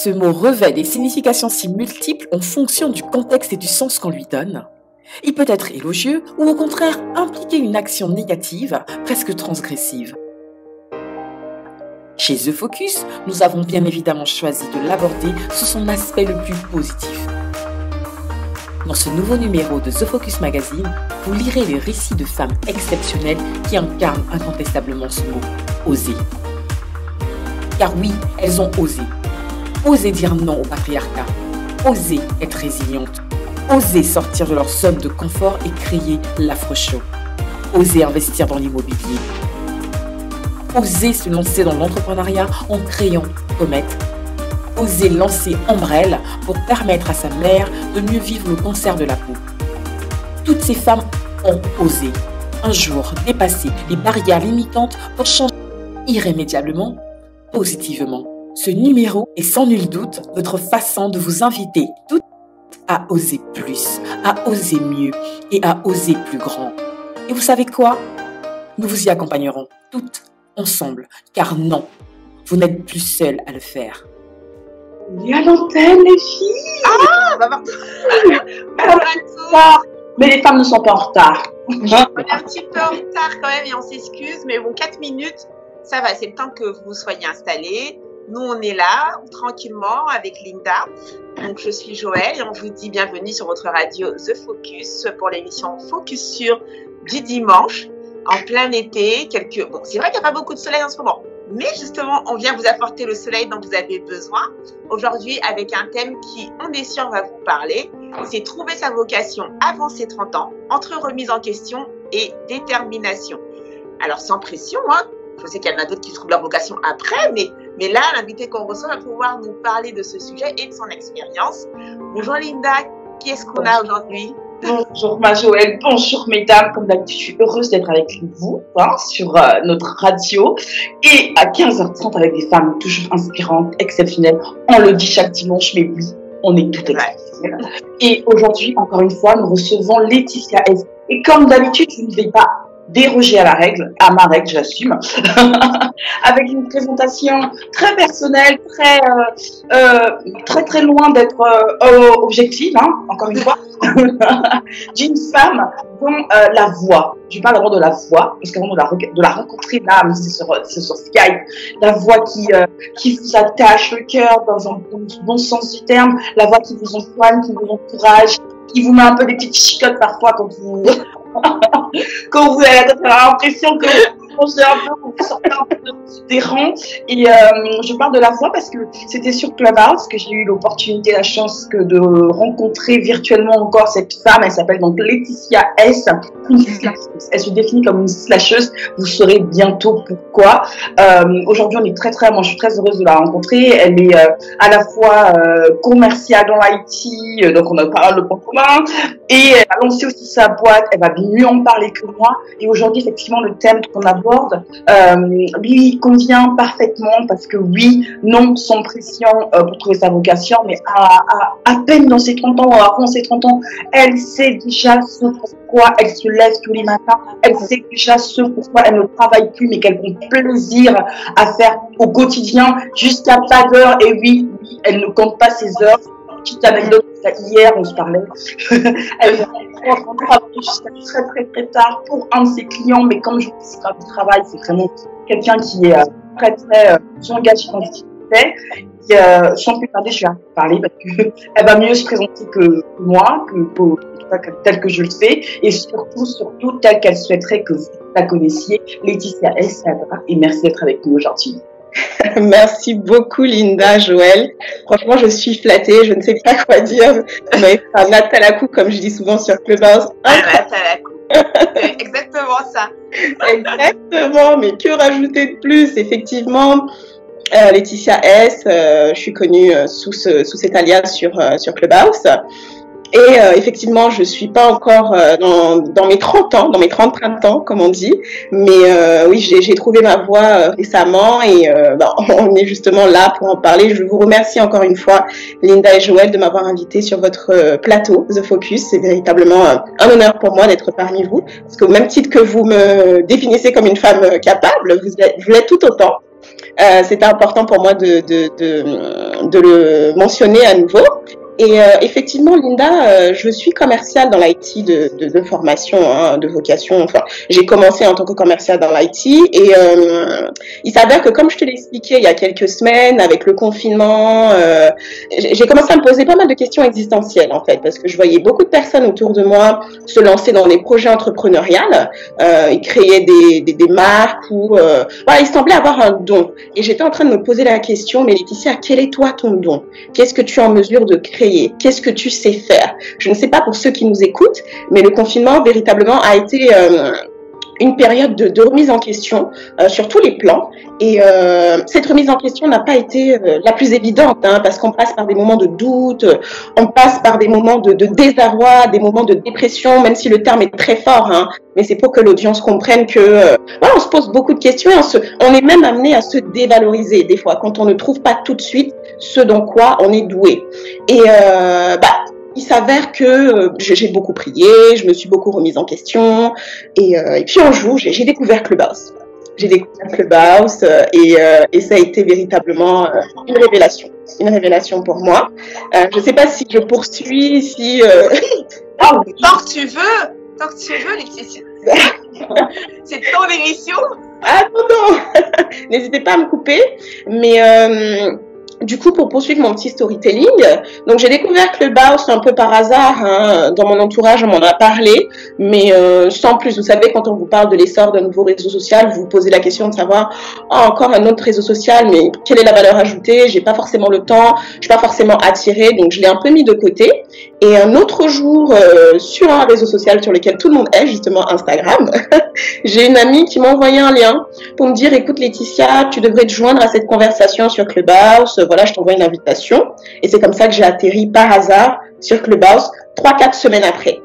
Ce mot revêt des significations si multiples en fonction du contexte et du sens qu'on lui donne. Il peut être élogieux ou au contraire impliquer une action négative, presque transgressive. Chez The Focus, nous avons bien évidemment choisi de l'aborder sous son aspect le plus positif. Dans ce nouveau numéro de The Focus Magazine, vous lirez les récits de femmes exceptionnelles qui incarnent incontestablement ce mot, oser. Car oui, elles ont osé. Oser dire non au patriarcat. Oser être résiliente. Oser sortir de leur zone de confort et créer l'afro-show. Oser investir dans l'immobilier. Oser se lancer dans l'entrepreneuriat en créant Comet. Oser lancer Ombrelle pour permettre à sa mère de mieux vivre le cancer de la peau. Toutes ces femmes ont osé un jour dépasser les barrières limitantes pour changer irrémédiablement, positivement. Ce numéro est sans nul doute notre façon de vous inviter toutes à oser plus, à oser mieux et à oser plus grand. Et vous savez quoi? Nous vous y accompagnerons toutes ensemble, car non, vous n'êtes plus seules à le faire. Il y a l'antenne, les filles. Ah, bah mais les femmes ne sont pas en retard. On est un petit peu en retard quand même et on s'excuse, mais bon, 4 minutes, ça va, c'est le temps que vous soyez installés. Nous, on est là, tranquillement, avec Linda. Donc, je suis Joël et on vous dit bienvenue sur votre radio The Focus pour l'émission Focus sur du dimanche, en plein été. Bon, c'est vrai qu'il n'y a pas beaucoup de soleil en ce moment, mais justement, on vient vous apporter le soleil dont vous avez besoin. Aujourd'hui, avec un thème qui, on est sûr, va vous parler. C'est trouver sa vocation avant ses 30 ans, entre remise en question et détermination. Alors, sans pression, hein. Je sais qu'il y en a d'autres qui trouvent leur vocation après, mais là, l'invité qu'on reçoit va pouvoir nous parler de ce sujet et de son expérience. Bonjour Linda, qui est-ce qu'on a aujourd'hui? Bonjour ma Joël, bonjour mesdames. Comme d'habitude, je suis heureuse d'être avec vous sur notre radio et à 15h30 avec des femmes toujours inspirantes, exceptionnelles. On le dit chaque dimanche, mais oui, on est toutes exceptionnelles. Et aujourd'hui, encore une fois, nous recevons Laetitia S. Et comme d'habitude, je ne vais pas déroger à ma règle, j'assume, avec une présentation très personnelle, très loin d'être objective, hein, encore une fois, d'une femme dont la voix, je parle d'abord de la voix, parce qu'avant de la rencontrer là, c'est sur Skype, la voix qui vous attache le cœur dans un bon sens du terme, la voix qui vous empoigne, qui vous encourage, qui vous met un peu des petites chicottes parfois quand vous avez l'impression que vous mangez un peu, que vous sortez un peu des rangs. Et je parle de la voix parce que c'était sur Clubhouse que j'ai eu l'opportunité, la chance de rencontrer virtuellement encore cette femme. Elle s'appelle donc Laetitia S. Une slasheuse. Elle se définit comme une slasheuse. Vous saurez bientôt pourquoi. Aujourd'hui, moi, je suis très heureuse de la rencontrer. Elle est à la fois commerciale dans l'IT, donc on a pas mal de points communs. Et elle a lancé aussi sa boîte. Elle va mieux en parler que moi. Et aujourd'hui, effectivement, le thème qu'on aborde lui convient parfaitement parce que oui, non, sans pression pour trouver sa vocation, mais à peine dans ses 30 ans, avant ses 30 ans, elle sait déjà ce pourquoi elle se lève tous les matins. Elle sait déjà ce pourquoi elle ne travaille plus, mais qu'elle prend plaisir à faire au quotidien jusqu'à pas d'heure. Et oui, elle ne compte pas ses heures. Petite anecdote, hier on se parlait, elle est en train de travailler jusqu'à très tard pour un de ses clients, mais comme je vous dis, du travail, c'est vraiment quelqu'un qui est très engagé dans ce qu'il fait. Sans plus tarder, je vais parler parce qu'elle va mieux se présenter que moi, telle que je le fais, et surtout telle qu'elle souhaiterait que vous la connaissiez, Laetitia S. Et merci d'être avec nous aujourd'hui. Merci beaucoup Linda, Joël. Franchement, je suis flattée, je ne sais pas quoi dire. Vous m'avez fait un appel à coup, comme je dis souvent sur Clubhouse. Un appel à coup. C'est exactement ça. Exactement, mais que rajouter de plus? Effectivement, Laetitia S, je suis connue sous cet alias sur Clubhouse. Et effectivement, je suis pas encore dans mes 30 ans, dans mes 30 printemps, comme on dit. Mais oui, j'ai trouvé ma voie récemment et on est justement là pour en parler. Je vous remercie encore une fois, Linda et Joël, de m'avoir invité sur votre plateau, The Focus. C'est véritablement un honneur pour moi d'être parmi vous. Parce qu'au même titre que vous me définissez comme une femme capable, vous l'êtes tout autant. C'était important pour moi de le mentionner à nouveau. Et effectivement, Linda, je suis commerciale dans l'IT de formation, hein, de vocation. Enfin, j'ai commencé en tant que commerciale dans l'IT et il s'avère que, comme je te l'ai expliqué il y a quelques semaines, avec le confinement, j'ai commencé à me poser pas mal de questions existentielles en fait, parce que je voyais beaucoup de personnes autour de moi se lancer dans des projets entrepreneuriales, ils créaient des marques ou voilà, ils semblaient avoir un don. Et j'étais en train de me poser la question, mais Laetitia, quel est toi ton don? Qu'est-ce que tu es en mesure de créer? Qu'est-ce que tu sais faire? Je ne sais pas pour ceux qui nous écoutent, mais le confinement véritablement a été une période de remise en question sur tous les plans. Et cette remise en question n'a pas été la plus évidente, hein, parce qu'on passe par des moments de doute, on passe par des moments de désarroi, des moments de dépression, même si le terme est très fort, hein, mais c'est pour que l'audience comprenne que voilà, on se pose beaucoup de questions et on est même amené à se dévaloriser des fois quand on ne trouve pas tout de suite ce dans quoi on est doué. Et il s'avère que j'ai beaucoup prié, je me suis beaucoup remise en question, et puis un jour, j'ai découvert Clubhouse. J'ai découvert Clubhouse et ça a été véritablement une révélation pour moi. Je ne sais pas si je poursuis, si... Tant que tu veux, Laetitia. C'est ton émission. Ah non, n'hésitez pas à me couper, mais... du coup, pour poursuivre mon petit storytelling, donc j'ai découvert Clubhouse un peu par hasard, hein, dans mon entourage, on m'en a parlé, mais sans plus. Vous savez, quand on vous parle de l'essor d'un nouveau réseau social, vous vous posez la question de savoir, encore un autre réseau social, mais quelle est la valeur ajoutée? J'ai pas forcément le temps, je suis pas forcément attirée, donc je l'ai un peu mis de côté. Et un autre jour, sur un réseau social sur lequel tout le monde est, justement Instagram, j'ai une amie qui m'a envoyé un lien pour me dire, écoute Laetitia, tu devrais te joindre à cette conversation sur Clubhouse, voilà, je t'envoie une invitation. Et c'est comme ça que j'ai atterri par hasard sur Clubhouse 3-4 semaines après.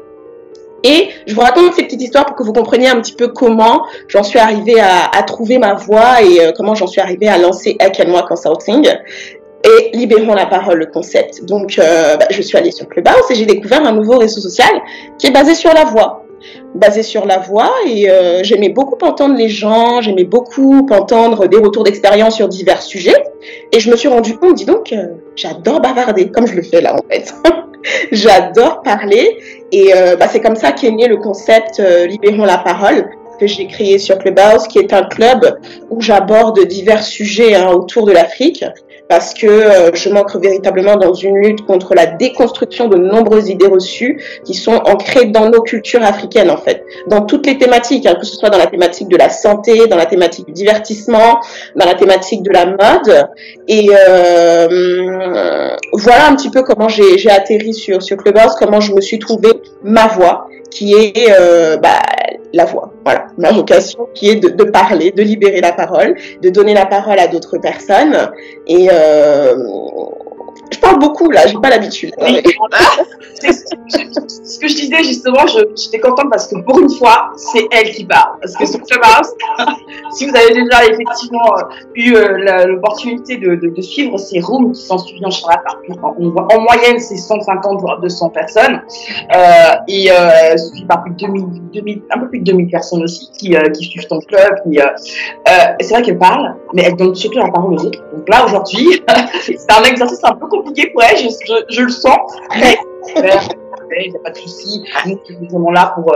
Et je vous raconte ces petites histoires pour que vous compreniez un petit peu comment j'en suis arrivée à trouver ma voie et comment j'en suis arrivée à lancer Ek & Moi Consulting et Libérons la parole, le concept. Donc, je suis allée sur Clubhouse et j'ai découvert un nouveau réseau social qui est basé sur la voix. Et j'aimais beaucoup entendre les gens, j'aimais beaucoup entendre des retours d'expérience sur divers sujets et je me suis rendu compte, dis donc, j'adore bavarder comme je le fais là en fait. J'adore parler et c'est comme ça qu'est né le concept Libérons la parole que j'ai créé sur Clubhouse, qui est un club où j'aborde divers sujets autour de l'Afrique, parce que je m'ancre véritablement dans une lutte contre la déconstruction de nombreuses idées reçues qui sont ancrées dans nos cultures africaines en fait, dans toutes les thématiques, que ce soit dans la thématique de la santé, dans la thématique du divertissement, dans la thématique de la mode. Et voilà un petit peu comment j'ai atterri sur Clubhouse, comment je me suis trouvé ma voix, qui est la voix. Voilà, ma vocation qui est de parler, de libérer la parole, de donner la parole à d'autres personnes. Et je parle beaucoup là, j'ai pas l'habitude. Oui. Ce que je disais justement, j'étais contente parce que pour une fois, c'est elle qui parle. Parce que sur Clubhouse, si vous avez déjà effectivement eu l'opportunité de suivre ces rooms qui sont suivis en en moyenne, c'est 150 voire 200 personnes. Suivi par plus de un peu plus de 2000 personnes aussi qui suivent ton club. C'est vrai qu'elle parle, mais elle donne surtout la parole aux autres. Donc là, aujourd'hui, c'est un exercice un peu compliqué pour elle, je le sens. Mais il n'y a pas de souci. Nous sommes là pour.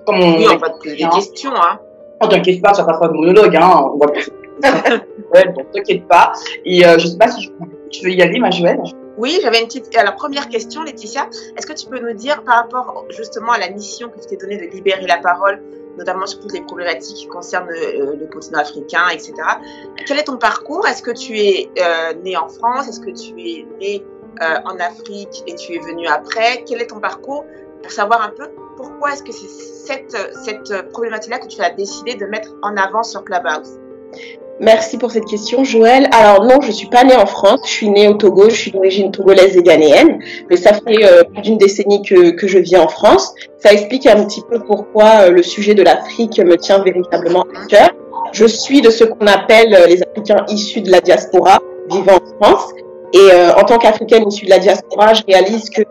Comme oui, on va te poser des questions. On t'inquiète pas, ça ne va pas faire de monologue. On va donc t'inquiète pas. Et je ne sais pas si tu veux y aller, ma Joëlle. Oui, j'avais une petite. La première question, Laetitia, est-ce que tu peux nous dire par rapport justement à la mission que tu t'es donnée de libérer la parole, notamment sur toutes les problématiques qui concernent le continent africain, etc. Quel est ton parcours? Est-ce que tu es né en France? Est-ce que tu es né en Afrique et tu es venu après? Quel est ton parcours pour savoir un peu pourquoi est-ce que c'est cette problématique-là que tu as décidé de mettre en avant sur Clubhouse? Merci pour cette question, Joëlle. Alors non, je suis pas née en France, je suis née au Togo, je suis d'origine togolaise et ghanéenne, mais ça fait plus d'une décennie que je vis en France. Ça explique un petit peu pourquoi le sujet de l'Afrique me tient véritablement à cœur. Je suis de ce qu'on appelle les Africains issus de la diaspora, vivant en France. Et en tant qu'Africaine issue de la diaspora, je réalise que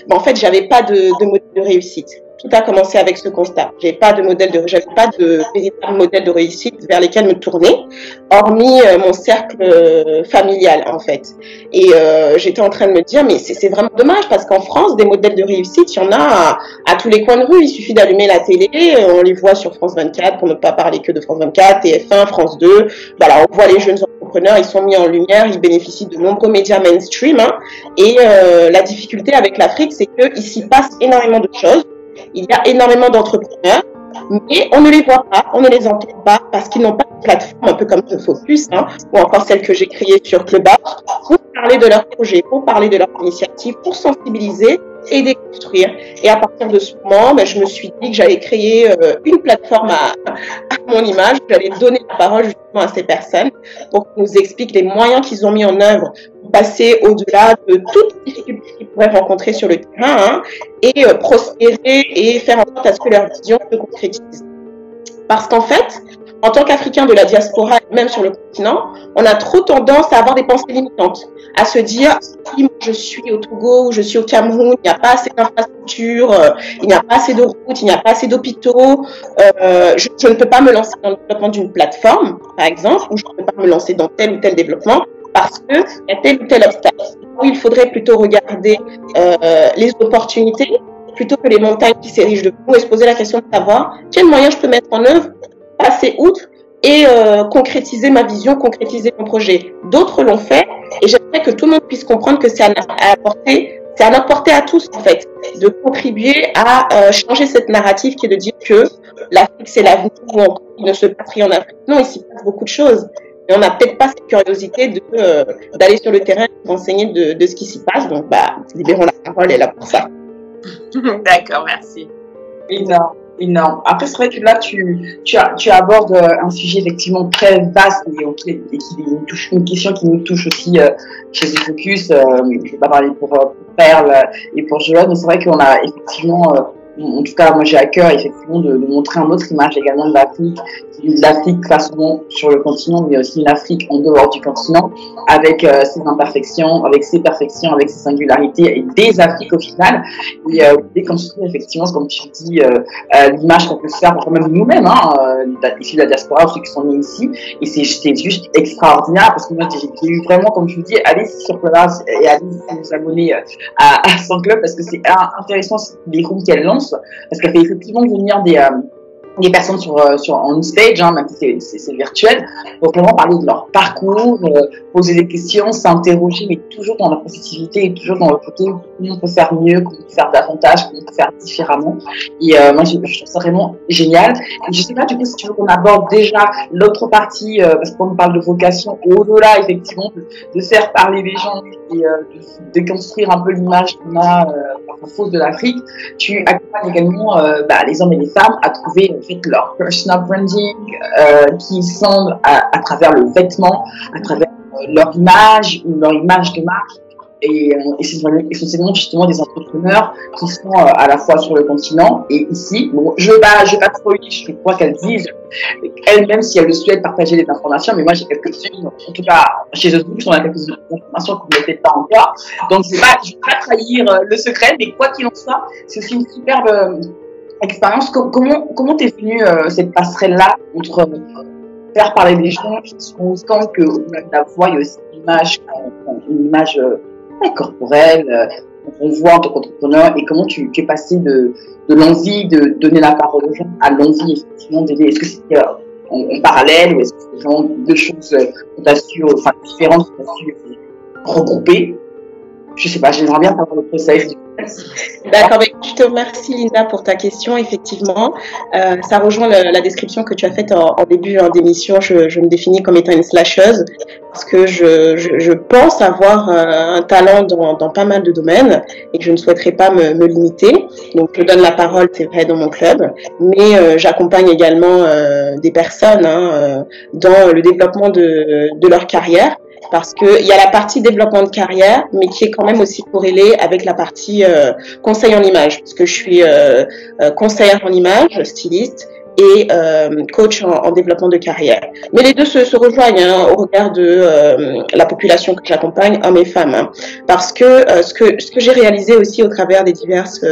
en fait, j'avais pas de modèle de réussite. tout a commencé avec ce constat. J'avais pas de véritable modèle de réussite vers lesquels me tourner, hormis mon cercle familial en fait. Et j'étais en train de me dire, mais c'est vraiment dommage parce qu'en France, des modèles de réussite, il y en a à tous les coins de rue. Il suffit d'allumer la télé, on les voit sur France 24, pour ne pas parler que de France 24, TF1, France 2. Voilà, on voit les jeunes entrepreneurs, ils sont mis en lumière, ils bénéficient de nombreux médias mainstream. Hein, et la difficulté avec l'Afrique, c'est qu'il s'y passe énormément de choses. Il y a énormément d'entrepreneurs, mais on ne les voit pas, on ne les entend pas parce qu'ils n'ont pas de plateforme, un peu comme The Focus, hein, ou encore celle que j'ai créée sur Clubhouse, pour parler de leurs projets, pour parler de leurs initiatives, pour sensibiliser et déconstruire. Et à partir de ce moment, je me suis dit que j'allais créer une plateforme à mon image, j'allais donner la parole justement à ces personnes pour qu'ils nous expliquent les moyens qu'ils ont mis en œuvre pour passer au-delà de toutes les difficultés qu'ils pourraient rencontrer sur le terrain, hein, et prospérer et faire en sorte à ce que leur vision se concrétise. Parce qu'en fait, en tant qu'Africains de la diaspora, et même sur le continent, on a trop tendance à avoir des pensées limitantes, à se dire, si je suis au Togo ou je suis au Cameroun, il n'y a pas assez d'infrastructures, il n'y a pas assez de routes, il n'y a pas assez d'hôpitaux, je ne peux pas me lancer dans le développement d'une plateforme, par exemple, ou je ne peux pas me lancer dans tel ou tel développement, parce qu'il y a tel ou tel obstacle. Où il faudrait plutôt regarder les opportunités, plutôt que les montagnes qui s'érigent de vous, et se poser la question de savoir quels moyens je peux mettre en œuvre, passer outre et concrétiser ma vision, concrétiser mon projet. D'autres l'ont fait et j'aimerais que tout le monde puisse comprendre que c'est à notre portée à tous en fait, de contribuer à changer cette narrative qui est de dire que l'Afrique c'est l'avenir ou encore il ne se passe rien en Afrique. Non, il s'y passe beaucoup de choses. Mais on n'a peut-être pas cette curiosité d'aller sur le terrain et d'enseigner de ce qui s'y passe. Donc, libérons la parole, elle est là pour ça. D'accord, merci. Énorme, énorme. Après, c'est vrai que là, tu abordes un sujet effectivement très vaste et qui nous touche, une question qui nous touche aussi chez The Focus. Je ne vais pas parler pour Perle et pour Joanne, mais c'est vrai qu'on a effectivement, en tout cas, moi j'ai à cœur effectivement de montrer une autre image également de l'Afrique façon sur le continent, mais aussi une Afrique en dehors du continent, avec ses imperfections, avec ses perfections, avec ses singularités et des Afriques au final. Et déconstruire effectivement, comme tu dis, l'image qu'on peut se faire, même nous-mêmes, issus de la diaspora, ceux qui sont nés ici. Et c'est juste extraordinaire parce que moi j'ai eu vraiment, comme je vous dis, allez sur Clubhouse et allez vous abonner à son club parce que c'est intéressant les groupes qu'elle lance, parce qu'elle fait effectivement venir des personnes sur on stage, même si c'est virtuel, pour vraiment parler de leur parcours, poser des questions, s'interroger, mais toujours dans la positivité et toujours dans le côté comment on peut faire mieux, comment on peut faire davantage, comment on peut faire différemment. Et moi, je trouve ça vraiment génial. Et je sais pas, du coup, si tu veux qu'on aborde déjà l'autre partie, parce qu'on parle de vocation, au-delà, effectivement, de faire parler les gens et de construire un peu l'image qu'on a fausse de l'Afrique, tu accompagnes également les hommes et les femmes à trouver en fait leur personal branding qui semble à travers le vêtement, à travers leur image ou leur image de marque. Et c'est essentiellement justement des entrepreneurs qui sont à la fois sur le continent et ici. Bon, je vais pas trop je crois qu'elles disent elles-mêmes si elles le souhaitent partager des informations, mais moi j'ai quelques-unes, en tout cas chez The Focus on a quelques informations que vous ne mettez pas encore. Donc je vais pas trahir le secret, mais quoi qu'il en soit, c'est aussi une superbe expérience. Comment t'es venue cette passerelle-là entre faire parler des gens qui sont conscients que au-delà de la voix, il y a aussi une image corporelle qu'on voit en tant qu'entrepreneur, et comment tu es passé de l'envie de donner la parole aux gens à l'envie effectivement d'aider. Est-ce que c'était en parallèle ou est-ce que c'est vraiment deux choses différentes qu'on a su regrouper? Je sais pas, j'aimerais bien savoir le process. D'accord, je te remercie Linda pour ta question. Effectivement, ça rejoint la description que tu as faite en début d'émission. Je me définis comme étant une slasheuse parce que je pense avoir un talent dans pas mal de domaines et que je ne souhaiterais pas me limiter. Donc je donne la parole, c'est vrai, dans mon club, mais j'accompagne également des personnes dans le développement de leur carrière. Parce qu'il y a la partie développement de carrière, mais qui est quand même aussi corrélée avec la partie conseil en image. Parce que je suis conseillère en image, styliste, et coach en développement de carrière. Mais les deux se rejoignent hein, au regard de la population que j'accompagne, hommes et femmes. Hein, parce que ce que j'ai réalisé aussi au travers des diverses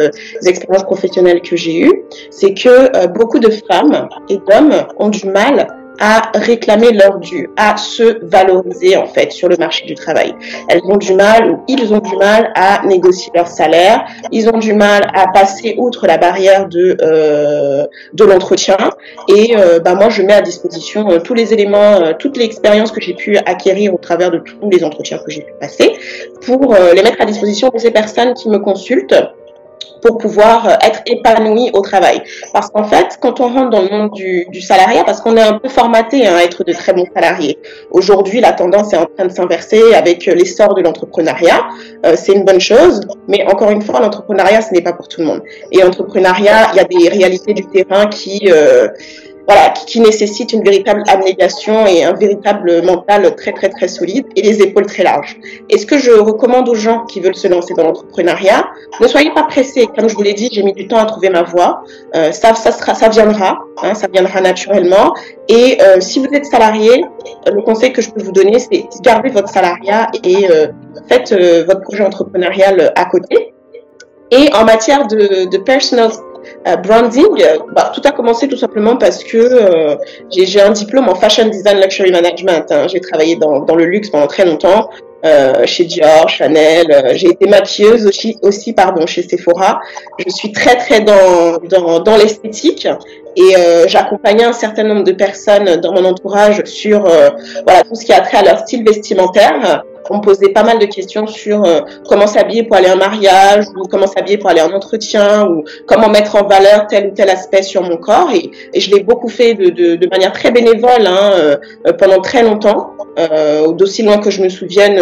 expériences professionnelles que j'ai eues, c'est que beaucoup de femmes et d'hommes ont du mal à réclamer leur dû, à se valoriser en fait sur le marché du travail. Elles ont du mal, ou ils ont du mal à négocier leur salaire, ils ont du mal à passer outre la barrière de l'entretien. Et moi, je mets à disposition tous les éléments, toute l'expérience que j'ai pu acquérir au travers de tous les entretiens que j'ai pu passer, pour les mettre à disposition de ces personnes qui me consultent, pour pouvoir être épanoui au travail. Parce qu'en fait, quand on rentre dans le monde du salariat, parce qu'on est un peu formaté à être de très bons salariés, aujourd'hui, la tendance est en train de s'inverser avec l'essor de l'entrepreneuriat. C'est une bonne chose, mais encore une fois, l'entrepreneuriat, ce n'est pas pour tout le monde. Et l'entrepreneuriat, il y a des réalités du terrain qui nécessite une véritable abnégation et un véritable mental très très très solide et les épaules très larges. Et ce que je recommande aux gens qui veulent se lancer dans l'entrepreneuriat, ne soyez pas pressés. Comme je vous l'ai dit, j'ai mis du temps à trouver ma voie. Ça viendra, hein, ça viendra naturellement. Et si vous êtes salarié, le conseil que je peux vous donner, c'est gardez votre salariat et faites votre projet entrepreneurial à côté. Et en matière de personal branding, tout a commencé tout simplement parce que j'ai un diplôme en fashion design luxury management. Hein. J'ai travaillé dans le luxe pendant très longtemps, chez Dior, Chanel. J'ai été maquilleuse aussi chez Sephora. Je suis très très dans l'esthétique et j'accompagnais un certain nombre de personnes dans mon entourage sur tout ce qui a trait à leur style vestimentaire. On me posait pas mal de questions sur comment s'habiller pour aller à un mariage, ou comment s'habiller pour aller à un entretien, ou comment mettre en valeur tel ou tel aspect sur mon corps. Et je l'ai beaucoup fait de manière très bénévole pendant très longtemps, d'aussi loin que je me souvienne,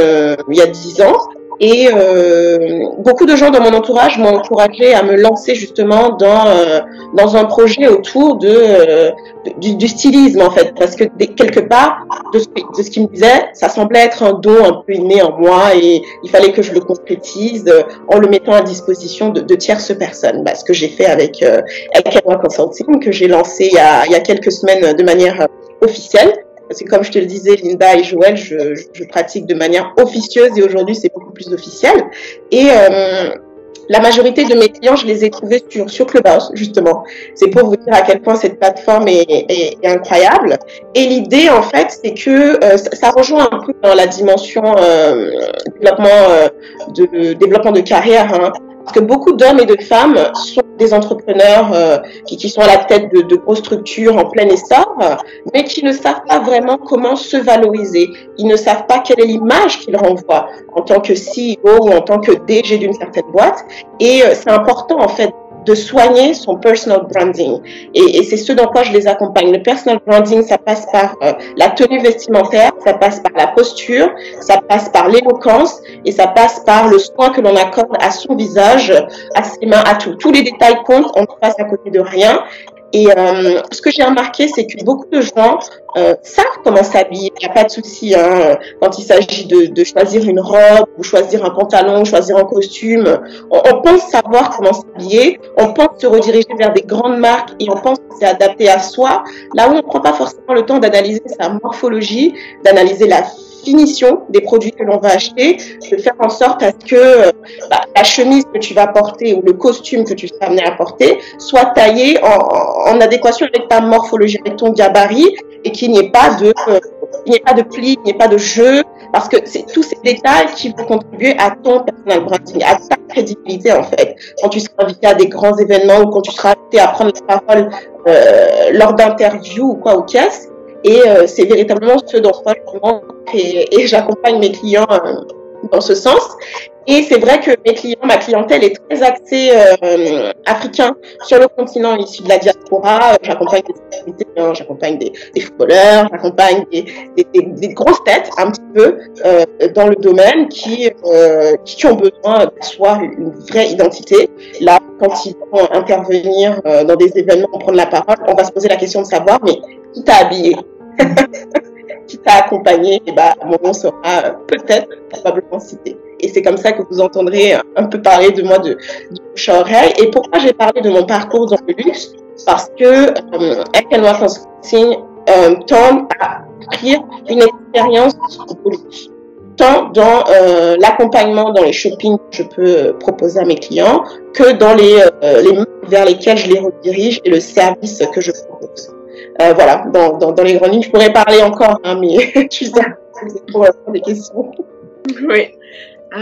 il y a 10 ans. Et beaucoup de gens dans mon entourage m'ont encouragé à me lancer justement dans un projet autour du stylisme en fait, parce que quelque part de ce qu'ils me disaient, ça semblait être un don un peu inné en moi et il fallait que je le concrétise en le mettant à disposition de tierces personnes. Ce que j'ai fait avec Elwa Consulting, que j'ai lancé il y a quelques semaines de manière officielle. Parce que comme je te le disais, Linda et Joël, je pratique de manière officieuse et aujourd'hui c'est beaucoup plus officiel. Et la majorité de mes clients, je les ai trouvés sur Clubhouse, justement. C'est pour vous dire à quel point cette plateforme est incroyable. Et l'idée, en fait, c'est que ça rejoint un peu dans la dimension développement de carrière, hein. Parce que beaucoup d'hommes et de femmes sont des entrepreneurs qui sont à la tête de grosses structures en plein essor, mais qui ne savent pas vraiment comment se valoriser. Ils ne savent pas quelle est l'image qu'ils renvoient en tant que CEO ou en tant que DG d'une certaine boîte. Et c'est important, en fait, de soigner son personal branding. Et c'est ce dans quoi je les accompagne. Le personal branding, ça passe par la tenue vestimentaire, ça passe par la posture, ça passe par l'éloquence et ça passe par le soin que l'on accorde à son visage, à ses mains, à tout. Tous les détails comptent, on ne passe à côté de rien. Et ce que j'ai remarqué, c'est que beaucoup de gens savent comment s'habiller. Il n'y a pas de souci quand il s'agit de choisir une robe ou choisir un pantalon, choisir un costume. On pense savoir comment s'habiller, on pense se rediriger vers des grandes marques et on pense que c'est adapté à soi. Là où on ne prend pas forcément le temps d'analyser sa morphologie, d'analyser la finition des produits que l'on va acheter, de faire en sorte à ce que la chemise que tu vas porter ou le costume que tu seras amené à porter soit taillé en adéquation avec ta morphologie, avec ton gabarit et qu'il n'y ait pas de plis, qu'il n'y ait pas de jeu, parce que c'est tous ces détails qui vont contribuer à ton personal branding, à ta crédibilité en fait. Quand tu seras invité à des grands événements ou quand tu seras invité à prendre la parole lors d'interviews ou quoi ou qu'est-ce. Et c'est véritablement ce dont je montre et j'accompagne mes clients dans ce sens. Et c'est vrai que ma clientèle est très axée africain sur le continent issu de la diaspora. J'accompagne des célébrités, j'accompagne des footballeurs, j'accompagne des grosses têtes un petit peu dans le domaine qui ont besoin d'asseoir une vraie identité. Là, quand ils vont intervenir dans des événements, prendre la parole, on va se poser la question de savoir, mais qui t'a habillé? Qui t'a accompagné? Et mon nom sera peut-être probablement cité. Et c'est comme ça que vous entendrez un peu parler de moi de bouche à oreille. Et pourquoi j'ai parlé de mon parcours dans le luxe? Parce que Ekenwa Consulting tend à offrir une expérience de luxe, tant dans l'accompagnement dans les shoppings que je peux proposer à mes clients que dans les marques vers lesquelles je les redirige et le service que je propose. Voilà, dans les grandes lignes, je pourrais parler encore, hein, mais je suis sûre que c'est pour des questions. Oui,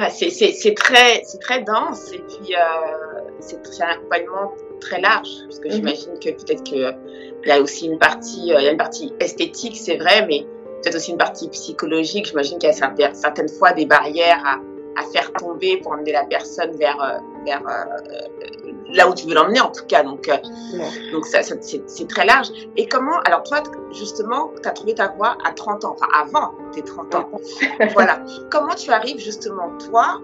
c'est très dense et puis c'est un accompagnement très large parce que j'imagine que peut-être qu'il y a aussi une partie, esthétique, c'est vrai, mais peut-être aussi une partie psychologique. J'imagine qu'il y a certaines fois des barrières à faire tomber pour emmener la personne vers là où tu veux l'emmener en tout cas. Donc ça, c'est très large. Et comment, alors toi, justement, tu as trouvé ta voie à 30 ans, enfin avant tes 30 ans. Voilà. Comment tu arrives justement, toi,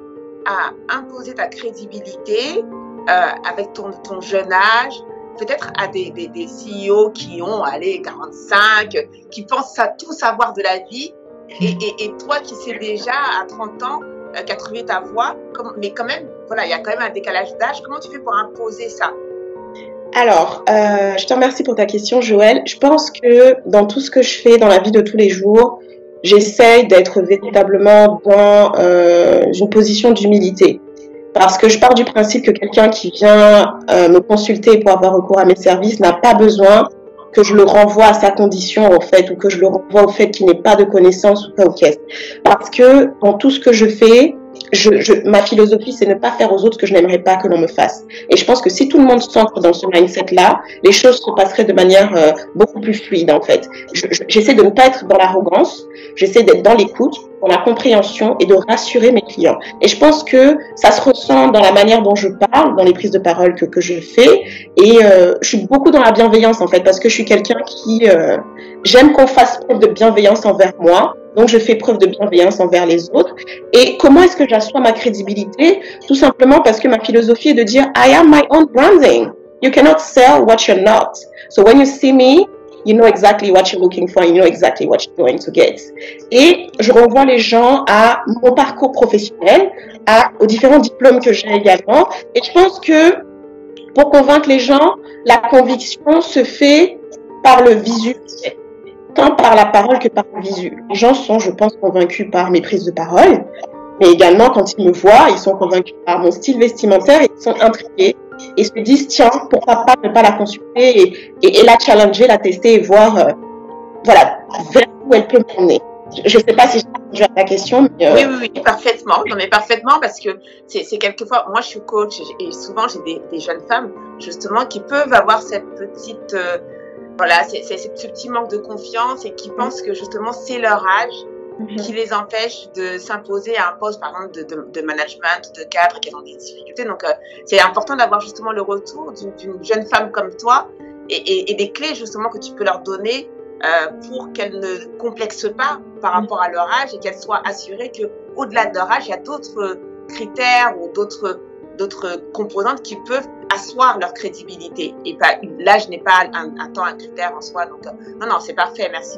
à imposer ta crédibilité avec ton jeune âge, peut-être à des CEO qui ont, 45, qui pensent à tout savoir de la vie, et toi qui sais déjà à 30 ans, qui a trouvé ta voie, mais quand même, voilà, il y a quand même un décalage d'âge. Comment tu fais pour imposer ça? Alors, je te remercie pour ta question, Joël. Je pense que dans tout ce que je fais dans la vie de tous les jours, j'essaye d'être véritablement dans une position d'humilité. Parce que je pars du principe que quelqu'un qui vient me consulter pour avoir recours à mes services n'a pas besoin que je le renvoie à sa condition, au fait, ou que je le renvoie au fait qu'il n'ait pas de connaissances ou pas aux caisses. Parce que dans tout ce que je fais, ma philosophie, c'est ne pas faire aux autres ce que je n'aimerais pas que l'on me fasse. Et je pense que si tout le monde s'ancre dans ce mindset-là, les choses se passeraient de manière beaucoup plus fluide, en fait. J'essaie de ne pas être dans l'arrogance, j'essaie d'être dans l'écoute, dans la compréhension et de rassurer mes clients. Et je pense que ça se ressent dans la manière dont je parle, dans les prises de parole que je fais. Et je suis beaucoup dans la bienveillance, en fait, parce que je suis quelqu'un qui... j'aime qu'on fasse preuve de bienveillance envers moi. Donc, je fais preuve de bienveillance envers les autres. Et comment est-ce que j'assois ma crédibilité? Tout simplement parce que ma philosophie est de dire I am my own branding. You cannot sell what you're not. So when you see me, you know exactly what you're looking for, and you know exactly what you're going to get. Et je renvoie les gens à mon parcours professionnel, aux différents diplômes que j'ai également. Et je pense que pour convaincre les gens, la conviction se fait par le visuel. Tant par la parole que par le visu. Les gens sont, je pense, convaincus par mes prises de parole, mais également quand ils me voient, ils sont convaincus par mon style vestimentaire et ils sont intrigués et se disent tiens, pourquoi pas ne pas la consulter et la challenger, la tester et voir voilà, vers où elle peut m'emmener. Je ne sais pas si j'ai répondu à ta question. Mais Oui, parfaitement. Non, mais parfaitement parce que c'est quelquefois, moi je suis coach et souvent j'ai des jeunes femmes justement qui peuvent avoir cette petite... Voilà, c'est ce petit manque de confiance et qui pensent que justement c'est leur âge qui les empêche de s'imposer à un poste par exemple de management, de cadre, qui ont des difficultés. Donc c'est important d'avoir justement le retour d'une jeune femme comme toi et des clés justement que tu peux leur donner pour qu'elles ne complexent pas par rapport à leur âge et qu'elles soient assurées que au-delà de leur âge, il y a d'autres critères ou d'autres composantes qui peuvent asseoir leur crédibilité. Et l'âge n'est pas un critère en soi. Donc, non, c'est parfait. Merci.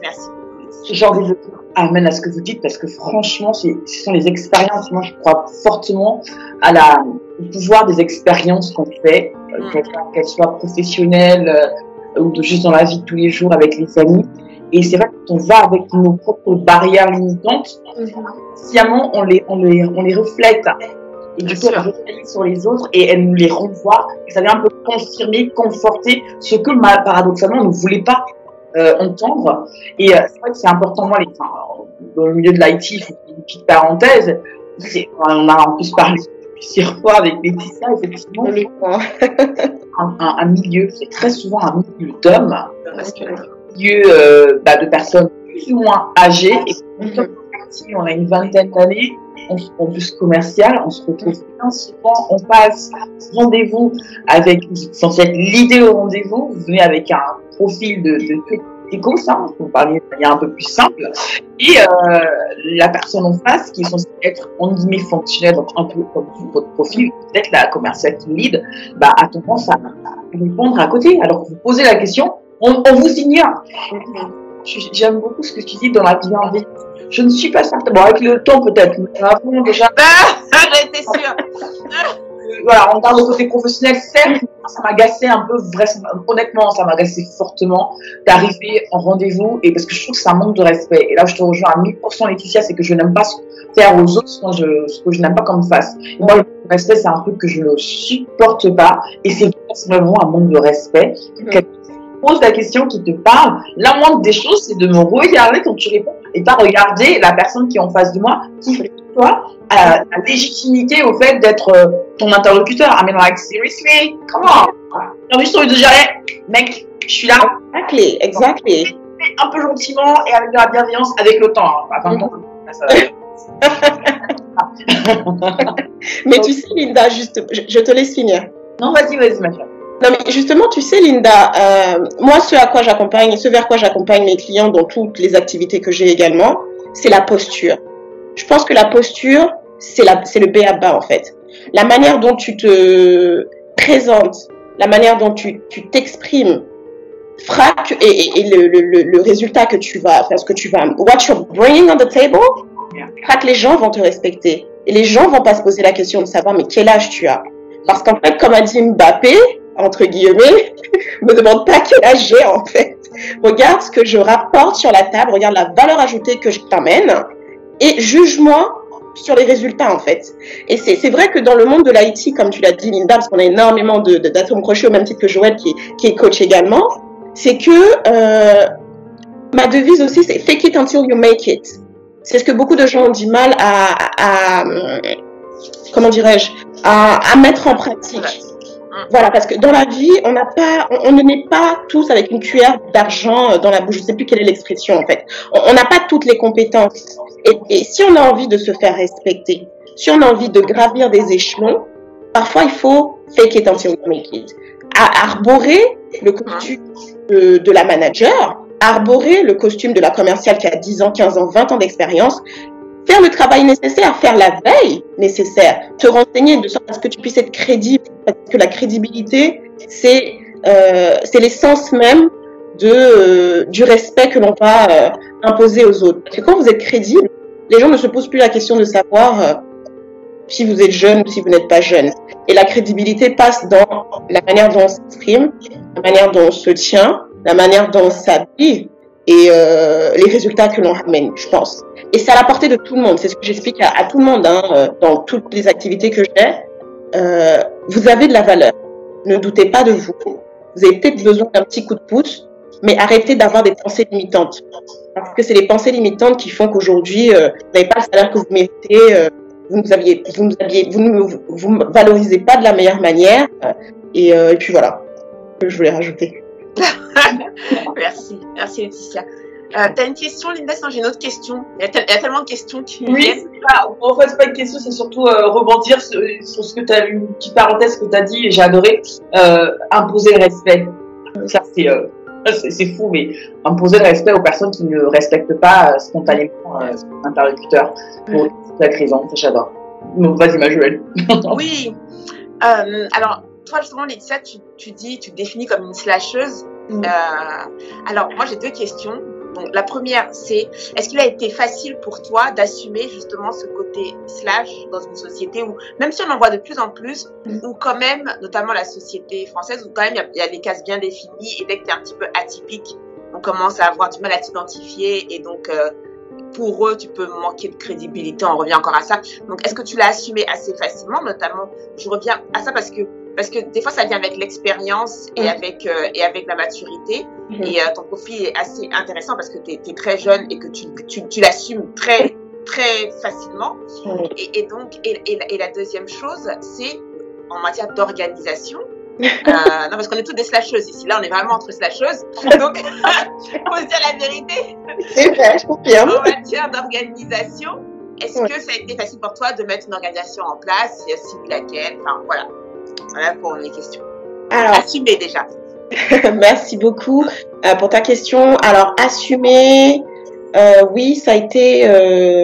J'ai envie de amène à ce que vous dites parce que franchement, ce sont les expériences. Moi, je crois fortement au pouvoir des expériences qu'on fait, qu'elles soient professionnelles ou juste dans la vie de tous les jours avec les amis. Et c'est vrai que quand on va avec nos propres barrières limitantes, sciemment, on les reflète. Et du coup, elle reflète sur les autres et elle nous les renvoie. Et ça vient un peu confirmer, conforter ce que paradoxalement on ne voulait pas entendre. Et c'est vrai que c'est important. Moi, dans le milieu de l'IT, une petite parenthèse, on a en plus parlé plusieurs fois avec Laetitia, effectivement, un milieu, c'est très souvent un milieu d'hommes, parce que un milieu de personnes plus ou moins âgées, et si on a une vingtaine d'années, en plus commercial, on se retrouve bien souvent, on passe rendez-vous avec, censé être l'idée au rendez-vous, vous venez avec un profil de comme ça, pour parler de manière un peu plus simple, et la personne en face, qui est censée être en guillemets fonctionnelle, donc un peu comme votre profil, peut-être la commerciale qui lead, a tendance à répondre à côté, alors que vous posez la question, on vous ignore. J'aime beaucoup ce que tu dis dans la bienveillance. Je ne suis pas certaine. Bon, avec le temps peut-être, mais avant déjà. J'étais sûre. voilà, on parle de côté professionnel, certes, ça m'agaçait un peu, honnêtement, ça m'agaçait fortement d'arriver en rendez-vous, et parce que je trouve que c'est un manque de respect. Et là, je te rejoins à 1000%, Laetitia, c'est que je n'aime pas faire aux autres ce que je n'aime pas qu'on me fasse. Et moi, le respect, c'est un truc que je ne supporte pas, et c'est vraiment un manque de respect. Pose la question qui te parle, la moindre des choses, c'est de me regarder quand tu réponds et pas regarder la personne qui est en face de moi, qui fait toi la légitimité au fait d'être ton interlocuteur. I mean, like, seriously, come on. J'ai juste envie de dire, mec, je suis là. Exactly. Un peu gentiment et avec de la bienveillance, avec le temps. Mais tu sais, Linda, juste, je te laisse finir. Non, vas-y, ma chère. Non, mais justement, tu sais, Linda, moi, ce vers quoi j'accompagne mes clients dans toutes les activités que j'ai également, c'est la posture. Je pense que la posture, c'est le b.a.-ba, en fait. La manière dont tu te présentes, la manière dont tu t'exprimes, fera et le résultat que tu vas, enfin, ce que tu vas, what you're bringing on the table, fera que les gens vont te respecter. Et les gens vont pas se poser la question de savoir, mais quel âge tu as? Parce qu'en fait, comme a dit Mbappé, entre guillemets, me demande pas quel âge j'ai, en fait. Regarde ce que je rapporte sur la table, regarde la valeur ajoutée que je t'amène, et juge-moi sur les résultats, en fait. Et c'est vrai que dans le monde de l'IT, comme tu l'as dit, Linda, parce qu'on a énormément d'atomes crochés, au même titre que Joël, qui est coach également, c'est que ma devise aussi, c'est fake it until you make it. C'est ce que beaucoup de gens ont du mal comment dirais-je, à mettre en pratique. Voilà, parce que dans la vie, on ne naît pas tous avec une cuillère d'argent dans la bouche. Je sais plus quelle est l'expression, en fait. On n'a pas toutes les compétences. Et si on a envie de se faire respecter, si on a envie de gravir des échelons, parfois il faut fake it until you make it. Arborer le costume de la manager, arborer le costume de la commerciale qui a 10 ans, 15 ans, 20 ans d'expérience, faire le travail nécessaire, faire la veille nécessaire, te renseigner de sorte à ce que tu puisses être crédible, parce que la crédibilité, c'est l'essence même du respect que l'on va imposer aux autres. Parce que quand vous êtes crédible, les gens ne se posent plus la question de savoir si vous êtes jeune ou si vous n'êtes pas jeune. Et la crédibilité passe dans la manière dont on s'exprime, la manière dont on se tient, la manière dont on s'habille et les résultats que l'on ramène, je pense. Et c'est à la portée de tout le monde. C'est ce que j'explique à tout le monde dans toutes les activités que j'ai. Vous avez de la valeur. Ne doutez pas de vous. Vous avez peut-être besoin d'un petit coup de pouce, mais arrêtez d'avoir des pensées limitantes. Parce que c'est les pensées limitantes qui font qu'aujourd'hui, vous n'avez pas le salaire que vous méritez, vous ne me valorisez pas de la meilleure manière. Et puis voilà, ce que je voulais rajouter. Merci Laetitia. T'as une question, Linda? Sinon j'ai une autre question. Il y a tellement de questions qui Oui, en fait, c'est pas une question, c'est surtout rebondir sur ce que tu as, une petite parenthèse que tu as dit, et j'ai adoré, imposer le respect. Ça, c'est fou, mais imposer le respect aux personnes qui ne respectent pas spontanément son interlocuteur. Pour la crise, j'adore. Donc, vas-y, ma Joël. Oui. Alors, toi, justement, Laetitia, tu te définis comme une slasheuse. Alors, moi, j'ai deux questions. Donc, la première, c'est, est-ce qu'il a été facile pour toi d'assumer justement ce côté slash dans une société où, même si on en voit de plus en plus, où quand même, notamment la société française, où quand même il y a des cases bien définies, et dès que tu es un petit peu atypique, on commence à avoir du mal à t'identifier, et donc pour eux, tu peux manquer de crédibilité, on revient encore à ça. Donc, est-ce que tu l'as assumé assez facilement, notamment, je reviens à ça parce que des fois, ça vient avec l'expérience et avec la maturité. Et ton profil est assez intéressant parce que tu es très jeune et que tu l'assumes très, très facilement. Et donc, la deuxième chose, c'est en matière d'organisation. Non, parce qu'on est toutes des slasheuses ici. Là, on est vraiment entre slasheuses. Donc, faut se dire la vérité. C'est vrai, je confirme. En matière d'organisation, est-ce que ça a été facile pour toi de mettre une organisation en place? Si oui, laquelle? Enfin, voilà. Voilà pour mes questions. Alors, assumer déjà. Merci beaucoup pour ta question. Alors, assumer, oui, ça a été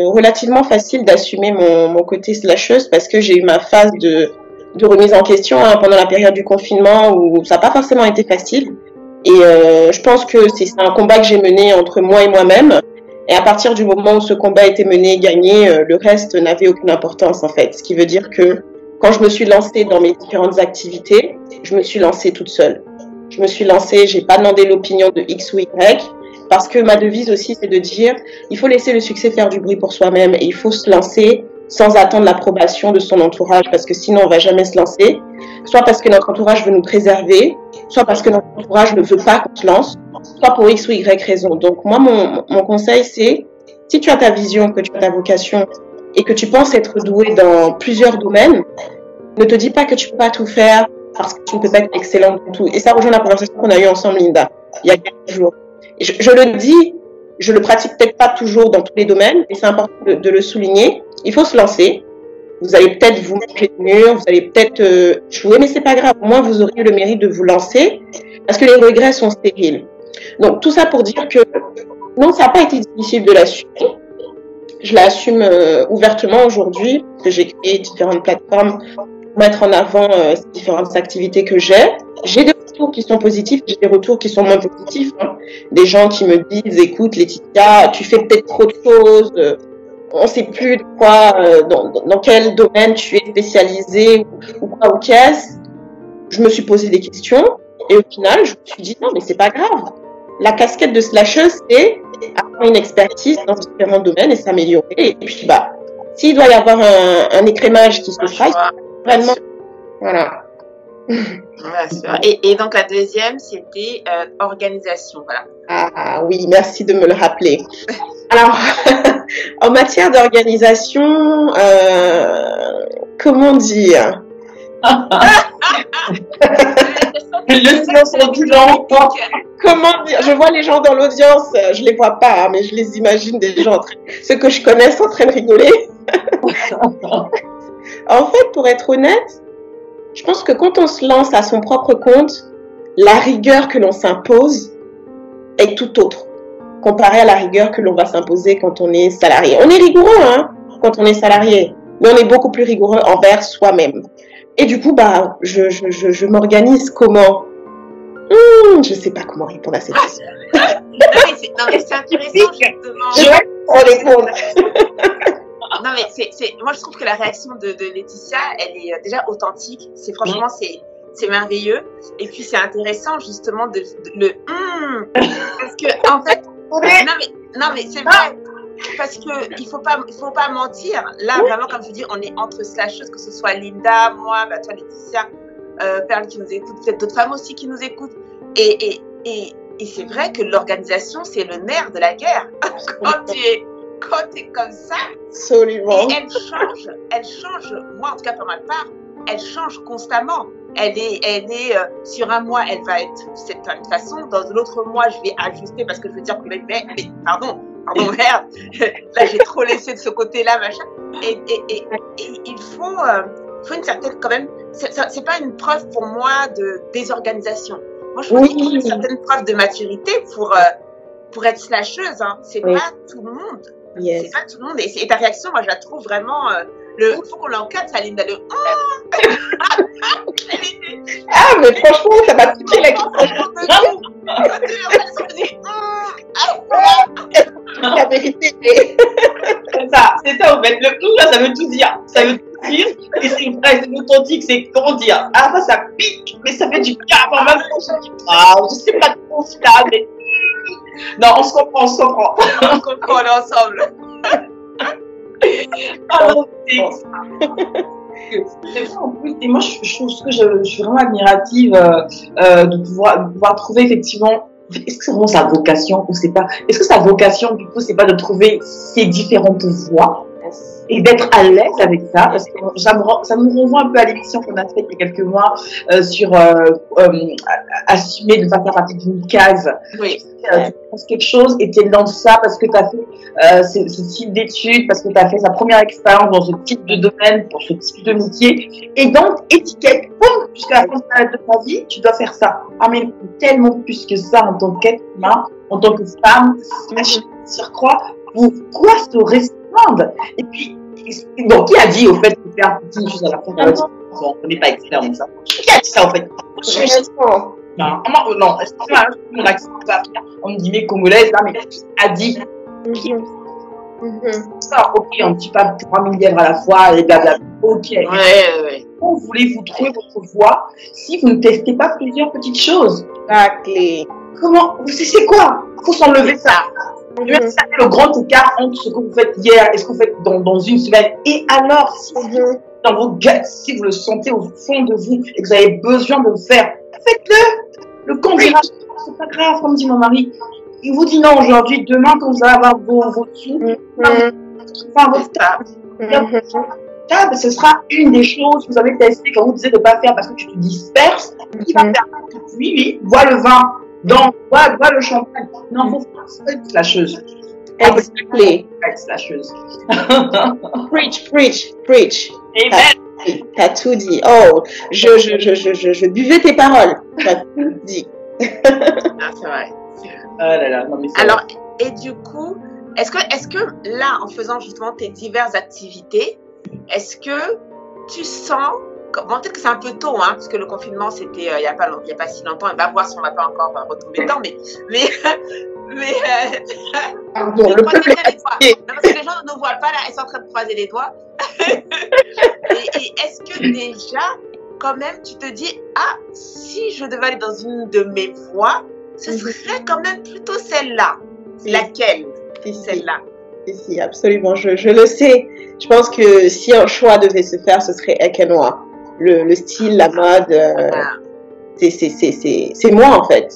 relativement facile d'assumer mon côté slasheuse parce que j'ai eu ma phase de remise en question pendant la période du confinement où ça n'a pas forcément été facile. Et je pense que c'est un combat que j'ai mené entre moi et moi-même. Et à partir du moment où ce combat a été mené et gagné, le reste n'avait aucune importance en fait. Ce qui veut dire que quand je me suis lancée dans mes différentes activités, je me suis lancée toute seule. Je me suis lancée, j'ai pas demandé l'opinion de X ou Y, parce que ma devise aussi, c'est de dire, il faut laisser le succès faire du bruit pour soi-même et il faut se lancer sans attendre l'approbation de son entourage, parce que sinon on va jamais se lancer, soit parce que notre entourage veut nous préserver, soit parce que notre entourage ne veut pas qu'on se lance, soit pour X ou Y raison. Donc moi, mon conseil, c'est, si tu as ta vision, que tu as ta vocation, et que tu penses être doué dans plusieurs domaines, ne te dis pas que tu peux pas tout faire parce que tu ne peux pas être excellent dans tout. Et ça rejoint la conversation qu'on a eue ensemble, Linda, il y a quelques jours. Et je le dis, je le pratique peut-être pas toujours dans tous les domaines, et c'est important de le souligner. Il faut se lancer. Vous allez peut-être vous manger le mur, vous allez peut-être jouer, mais c'est pas grave. Au moins, vous aurez le mérite de vous lancer parce que les regrets sont stériles. Donc, tout ça pour dire que non, ça n'a pas été difficile de l'assumer. Je l'assume ouvertement aujourd'hui, parce que j'ai créé différentes plateformes pour mettre en avant ces différentes activités que j'ai. J'ai des retours qui sont positifs, j'ai des retours qui sont moins positifs. Hein. Des gens qui me disent, écoute Laetitia, tu fais peut-être trop de choses, on ne sait plus de quoi, dans quel domaine tu es spécialisé ou quoi ou qu'est-ce. Je me suis posé des questions et au final, je me suis dit, non mais c'est pas grave. La casquette de slasheuse, c'est avoir une expertise dans différents domaines et s'améliorer. Et puis, s'il doit y avoir un écrémage qui se fasse, vraiment, voilà. Et donc, la deuxième, c'était organisation, voilà. Ah oui, merci de me le rappeler. Alors, en matière d'organisation, comment dire? Le silence ambulant. Comment dire? Je vois les gens dans l'audience, je les vois pas, hein, mais je les imagine des gens, ceux que je connais sont en train de rigoler. En fait, pour être honnête, je pense que quand on se lance à son propre compte, la rigueur que l'on s'impose est tout autre, comparé à la rigueur que l'on va s'imposer quand on est salarié. On est rigoureux, hein, quand on est salarié, mais on est beaucoup plus rigoureux envers soi-même. Et du coup, je m'organise comment? Je sais pas comment répondre à cette question. Non, mais c'est intéressant, justement. Je vais répondre. Non, mais moi, je trouve que la réaction de Laetitia, elle est déjà authentique. C'est franchement, c'est merveilleux. Et puis, c'est intéressant, justement, parce que, en fait, non, mais c'est vrai. Parce que il faut pas mentir. Là, vraiment, comme je dis, on est entre slasheuses, que ce soit Linda, moi, toi, Laetitia, Perle qui nous écoute, peut-être d'autres femmes aussi qui nous écoutent. Et c'est vrai que l'organisation, c'est le nerf de la guerre. Quand tu es comme ça, absolument. Et elle change, moi en tout cas pour ma part, elle change constamment. Elle est sur un mois, elle va être de cette façon, dans l'autre mois, je vais ajuster parce que je veux dire que mais pardon, merde, là j'ai trop laissé de ce côté-là, machin. Et il faut une certaine, quand même, c'est pas une preuve pour moi de désorganisation. Moi, je pense qu'il faut une certaine preuve de maturité pour être slasheuse, hein. C'est pas tout le monde. Yes. C'est pas tout le monde. Et ta réaction, moi, je la trouve vraiment. Il faut qu'on l'encadre, Saline. Mais franchement, ça m'a piqué la La vérité. C'est ça, en fait. Le là, ça veut tout dire. Ça veut tout dire. Et c'est vrai, c'est authentique. C'est comment dire. À la fois, ça pique, mais ça fait du bien. En même temps, je sais pas trop ce là, mais. Non, on se comprend. On comprend, on est ensemble. C'est vrai en plus, et moi je trouve que je suis vraiment admirative de pouvoir trouver effectivement, est-ce que c'est vraiment sa vocation ou c'est pas, est-ce que sa vocation du coup c'est pas de trouver ses différentes voies et d'être à l'aise avec ça, parce que ça me renvoie un peu à l'émission qu'on a faite il y a quelques mois sur assumer de ne pas faire partie d'une case. Oui. Tu penses quelque chose et tu es dans ça parce que tu as fait ce type d'études, parce que tu as fait sa première expérience dans ce type de domaine, pour ce type de métier, et donc étiquette, jusqu'à la fin de ta vie, tu dois faire ça. Ah mais tellement plus que ça en tant qu'être humain, en tant que femme, surcroît, pourquoi se restreindre? Et puis, donc qui a dit au fait de faire une chose à la fin? On n'est pas excellent dans ça. Qui a dit ça au fait? Non, mon accent va venir. On me dit, mais congolaise, là, mais qui a dit? Ça, ok, on ne tue pas 3000 lièvres à la fois, et blablabla. Ok. Ouais. Comment voulez-vous trouver votre voie si vous ne testez pas plusieurs petites choses? Exactly. Comment? C'est quoi? Faut s'enlever ça. Le grand écart entre ce que vous faites hier et ce que vous faites dans une semaine. Et alors, si dans vos guts, si vous le sentez au fond de vous et que vous avez besoin de le faire, faites-le. Le camp dira, c'est pas grave, comme dit mon mari. Il vous dit non aujourd'hui, demain, quand vous allez avoir vos sous, enfin, votre table, ce sera une des choses que vous avez testées quand vous disiez de ne pas faire parce que tu te disperses. Qui va faire? Oui, bois le vin. Donc, bois le champagne. Non, faut faire slasheuse. Exactly. Slasheuse. Preach. T'as tout dit. Oh, je buvais tes paroles. T'as tout dit. Ah, c'est vrai. Ah là là, non, mais alors, et du coup, est-ce que là, en faisant justement tes diverses activités, est-ce que tu sens, bon, peut-être que c'est un peu tôt, hein, parce que le confinement, c'était il y a pas si longtemps, on va voir si on va pas encore retomber dedans, mais pardon, le peuple est fatigué. Non, parce que les gens ne nous voient pas là, ils sont en train de croiser les doigts. et est-ce que déjà, quand même, tu te dis, ah, si je devais aller dans une de mes voies, ce serait quand même plutôt celle-là. Laquelle? Celle-là. Si, absolument, je le sais. Je pense que si un choix devait se faire, ce serait Ekenoa. Le style, la mode, c'est moi en fait.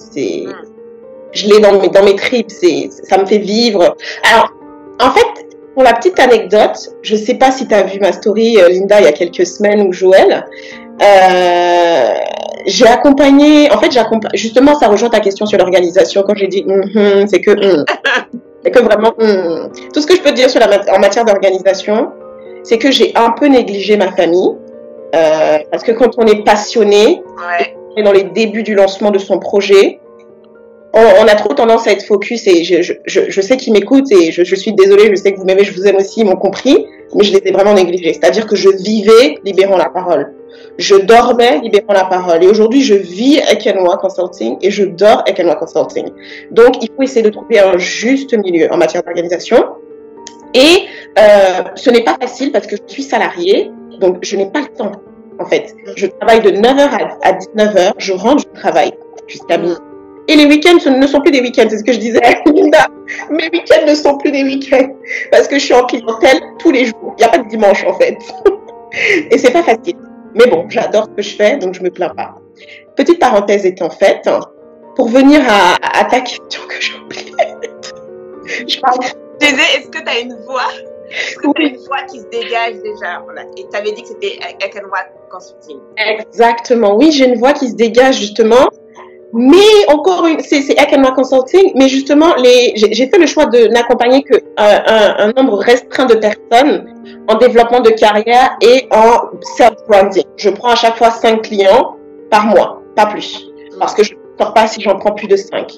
Je l'ai dans mes tripes, ça me fait vivre. Alors, en fait, pour la petite anecdote, je sais pas si tu as vu ma story, Linda, il y a quelques semaines, ou Joël. J'ai accompagné, justement, ça rejoint ta question sur l'organisation. Quand j'ai dit c'est que vraiment, tout ce que je peux te dire en matière d'organisation, c'est que j'ai un peu négligé ma famille. Parce que quand on est passionné, on est dans les débuts du lancement de son projet, on a trop tendance à être focus et je sais qu'ils m'écoutent et je suis désolée, je sais que vous m'aimez, je vous aime aussi, ils m'ont compris, mais je les ai vraiment négligés. C'est-à-dire que je vivais libérant la parole. Je dormais libérant la parole. Et aujourd'hui, je vis Ekenoa Consulting et je dors Ekenoa Consulting. Donc, il faut essayer de trouver un juste milieu en matière d'organisation. Et ce n'est pas facile parce que je suis salariée, donc je n'ai pas le temps, en fait. Je travaille de 9h à 19h, je rentre du travail jusqu'à minuit. Et les week-ends, ce ne sont plus des week-ends, c'est ce que je disais à Linda. Mes week-ends ne sont plus des week-ends parce que je suis en clientèle tous les jours. Il n'y a pas de dimanche, en fait. Et c'est pas facile. Mais bon, j'adore ce que je fais, donc je me plains pas. Petite parenthèse étant faite, pour venir à ta question que j'ai oubliée. Je disais, est-ce que tu as une voix? Est-ce que tu as une voix qui se dégage déjà? Voilà. Et tu avais dit que c'était Ekenoa Consulting. Exactement, oui, j'ai une voix qui se dégage justement. Mais encore c'est Ekenoa Consulting, mais justement, j'ai fait le choix de n'accompagner que un nombre restreint de personnes en développement de carrière et en self-branding. Je prends à chaque fois 5 clients par mois, pas plus, parce que je ne sors pas si j'en prends plus de 5.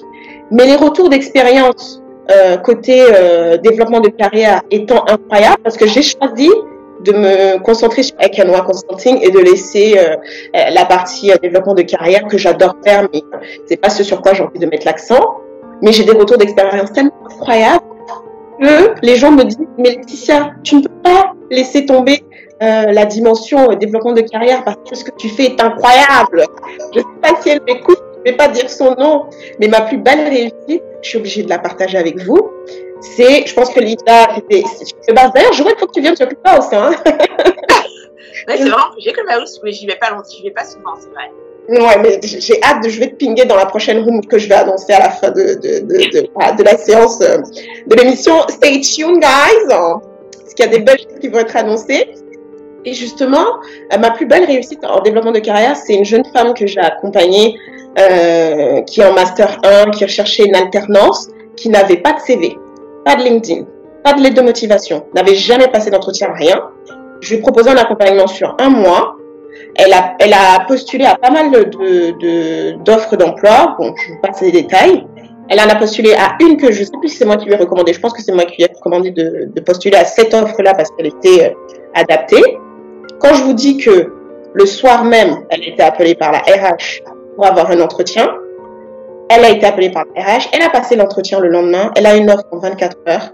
Mais les retours d'expérience côté développement de carrière étant incroyables, parce que j'ai choisi de me concentrer sur Ekenoa Consulting et de laisser la partie développement de carrière que j'adore faire, mais c'est pas ce sur quoi j'ai envie de mettre l'accent. Mais j'ai des retours d'expérience tellement incroyables que les gens me disent, mais Laetitia, tu ne peux pas laisser tomber la dimension développement de carrière parce que ce que tu fais est incroyable. Je ne sais pas si elle m'écoute, je ne vais pas dire son nom, mais ma plus belle réussite, je suis obligée de la partager avec vous. Je pense que Linda, d'ailleurs, Joël, il faut que tu viennes sur Clubhouse, hein. Ouais, c'est vraiment que j'ai Clubhouse, mais j'y vais pas souvent, c'est vrai. Ouais, mais j'ai hâte je vais te pinguer dans la prochaine room que je vais annoncer à la fin de la séance de l'émission. Stay tuned, guys, parce qu'il y a des belles choses qui vont être annoncées. Et justement, ma plus belle réussite en développement de carrière, c'est une jeune femme que j'ai accompagnée, qui est en Master 1, qui recherchait une alternance, qui n'avait pas de CV. Pas de LinkedIn, pas de lettre de motivation, n'avait jamais passé d'entretien, rien. Je lui ai proposé un accompagnement sur 1 mois. Elle a postulé à pas mal d'offres d'emploi. Bon, je vous passe les détails. Elle en a postulé à une que je ne sais plus si c'est moi qui lui ai recommandé. Je pense que c'est moi qui lui ai recommandé de postuler à cette offre-là parce qu'elle était adaptée. Quand je vous dis que le soir même, elle a été appelée par la RH pour avoir un entretien, elle a été appelée par la RH, elle a passé l'entretien le lendemain, elle a une offre en 24 heures,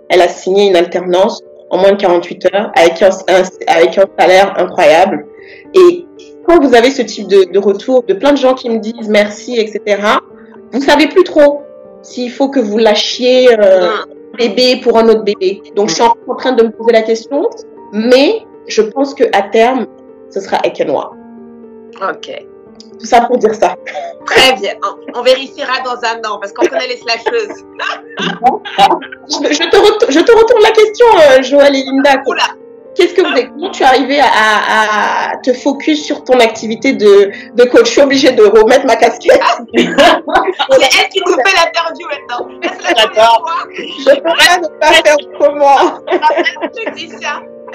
elle a signé une alternance en moins de 48 heures avec un salaire incroyable. Et quand vous avez ce type de retour de plein de gens qui me disent merci, etc., vous savez plus trop s'il faut que vous lâchiez bébé pour un autre bébé. Donc, je suis encore en train de me poser la question, mais je pense qu'à terme, ce sera Ekenoa. Ok. Tout ça pour dire ça. Très bien. On vérifiera dans un an parce qu'on connaît les slasheuses. Je te retourne la question, Joël et Linda. Oula. Comment tu es arrivé à te focus sur ton activité de coach? Je suis obligée de remettre ma casquette. C'est elle qui nous fait l'interview maintenant. Je peux pas ne pas faire autrement.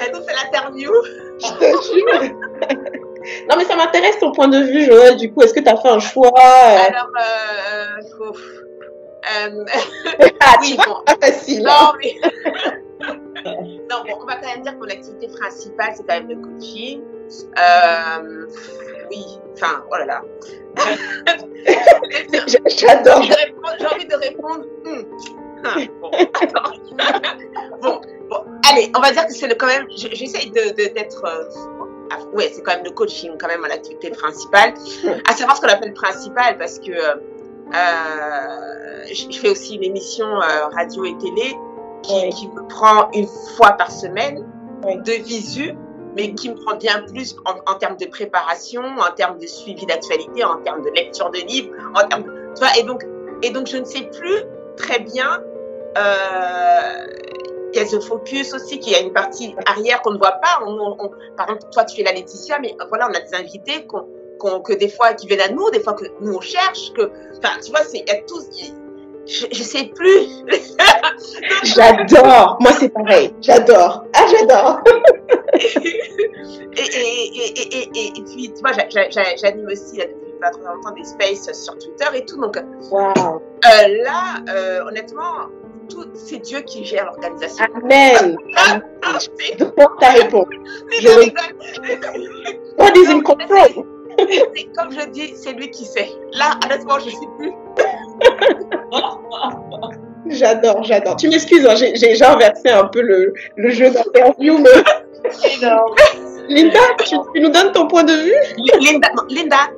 Elle nous fait l'interview. Je te jure. Non, mais ça m'intéresse ton point de vue, Joël. Du coup, est-ce que tu as fait un choix Alors, oui, bon. Pas facile. Non, mais... non, bon, on va quand même dire que mon activité principale, c'est quand même le coaching. Oui, enfin, oh là là. J'adore. J'ai envie de répondre. Bon, attends. Bon, allez, on va dire que c'est quand même. J'essaye d'être. Ouais, c'est quand même le coaching, quand même, mon activité principale. À savoir ce qu'on appelle principale, parce que je fais aussi une émission radio et télé qui me prend une fois par semaine de visu, mais qui me prend bien plus en termes de préparation, en termes de suivi d'actualité, en termes de lecture de livres, en termes de, tu vois, et donc je ne sais plus très bien. Il y a The Focus aussi, qui a une partie arrière qu'on ne voit pas. Par exemple, toi, tu es la Laetitia, mais voilà, on a des invités que des fois, qui viennent à nous, des fois que nous, on cherche. Enfin, tu vois, il y a tous... Je sais plus. J'adore. Moi, c'est pareil. J'adore. Ah, j'adore. et puis, tu vois, j'anime aussi depuis pas trop longtemps des spaces sur Twitter et tout. Donc, wow. Là, honnêtement... c'est Dieu qui gère l'organisation. Amen. Donc, ta réponse. What is in control? Comme je dis, c'est lui qui sait. Là, honnêtement, je ne sais plus. J'adore. Tu m'excuses, hein, j'ai inversé un peu le jeu d'interview, mais... Énorme. Linda, tu nous donnes ton point de vue? Linda,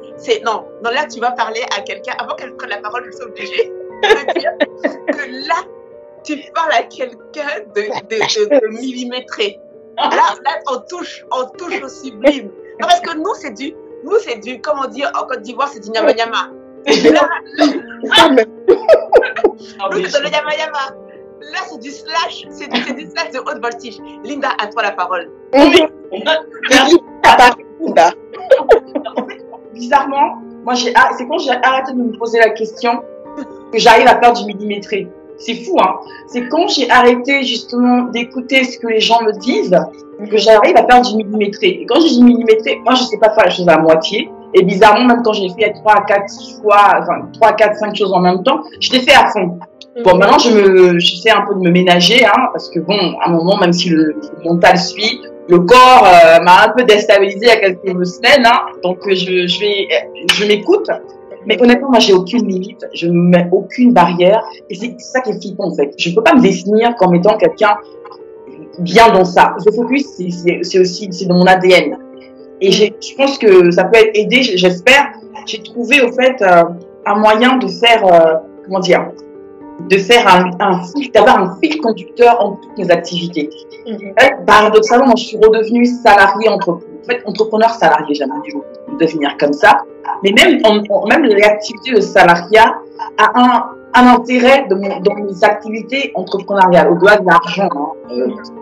non, là, tu vas parler à quelqu'un. Avant qu'elle prenne la parole, je suis obligée de dire que là, tu parles à quelqu'un de millimétré. Là, on touche au sublime. Non, parce que nous, c'est du, comment dire, en Côte d'Ivoire, c'est du nyama nyama. Nous, c'est le nyama nyama. Là, c'est du slash, c'est du slash de haute voltige. Linda, à toi la parole. Oui. Linda. En fait, bizarrement, moi, c'est quand j'ai arrêté de me poser la question que j'arrive à faire du millimétré. C'est fou, hein. C'est quand j'ai arrêté justement d'écouter ce que les gens me disent que j'arrive à faire du millimétré. Et quand je dis millimétré, moi je sais pas faire la chose à moitié. Et bizarrement, même quand j'ai fait 3, 4, 5 choses en même temps, je l'ai fait à fond. Bon, maintenant j'essaie un peu de me ménager, hein, parce que bon, à un moment, même si le mental suit, le corps m'a un peu déstabilisé il y a quelques semaines, hein. Donc je m'écoute. Mais honnêtement, moi, j'ai aucune limite, je ne mets aucune barrière, et c'est ça qui est flippant, en fait. Je ne peux pas me définir comme étant quelqu'un bien dans ça. The Focus, c'est aussi, c'est dans mon ADN. Et je pense que ça peut aider, j'espère. J'ai trouvé, au fait, un moyen de faire, d'avoir un fil conducteur en toutes mes activités. Paradoxalement, moi, je suis redevenue salariée entrepreneur salarié, j'aimerais devenir comme ça. Mais même l'activité de salariat a un intérêt dans mes activités entrepreneuriales, au-delà de l'argent. Hein.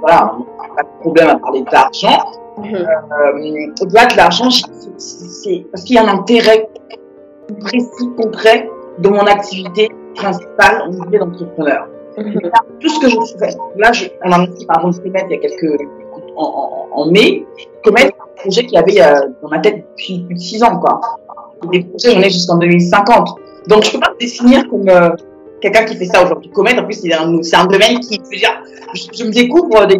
Voilà, on n'a pas de problème à parler d'argent. Au-delà de l'argent, c'est parce qu'il y a un intérêt précis, concret dans mon activité principale au niveau d'entrepreneur. Tout ce que je fais, là, on a lancé par exemple Comet il y a en mai. Comet, c'est un projet qui avait dans ma tête depuis plus de 6 ans, quoi. Des projets, j'en ai jusqu'en 2050. Donc, je peux pas me définir comme quelqu'un qui fait ça aujourd'hui. Comet, en plus, c'est un domaine qui, je veux dire, je me découvre des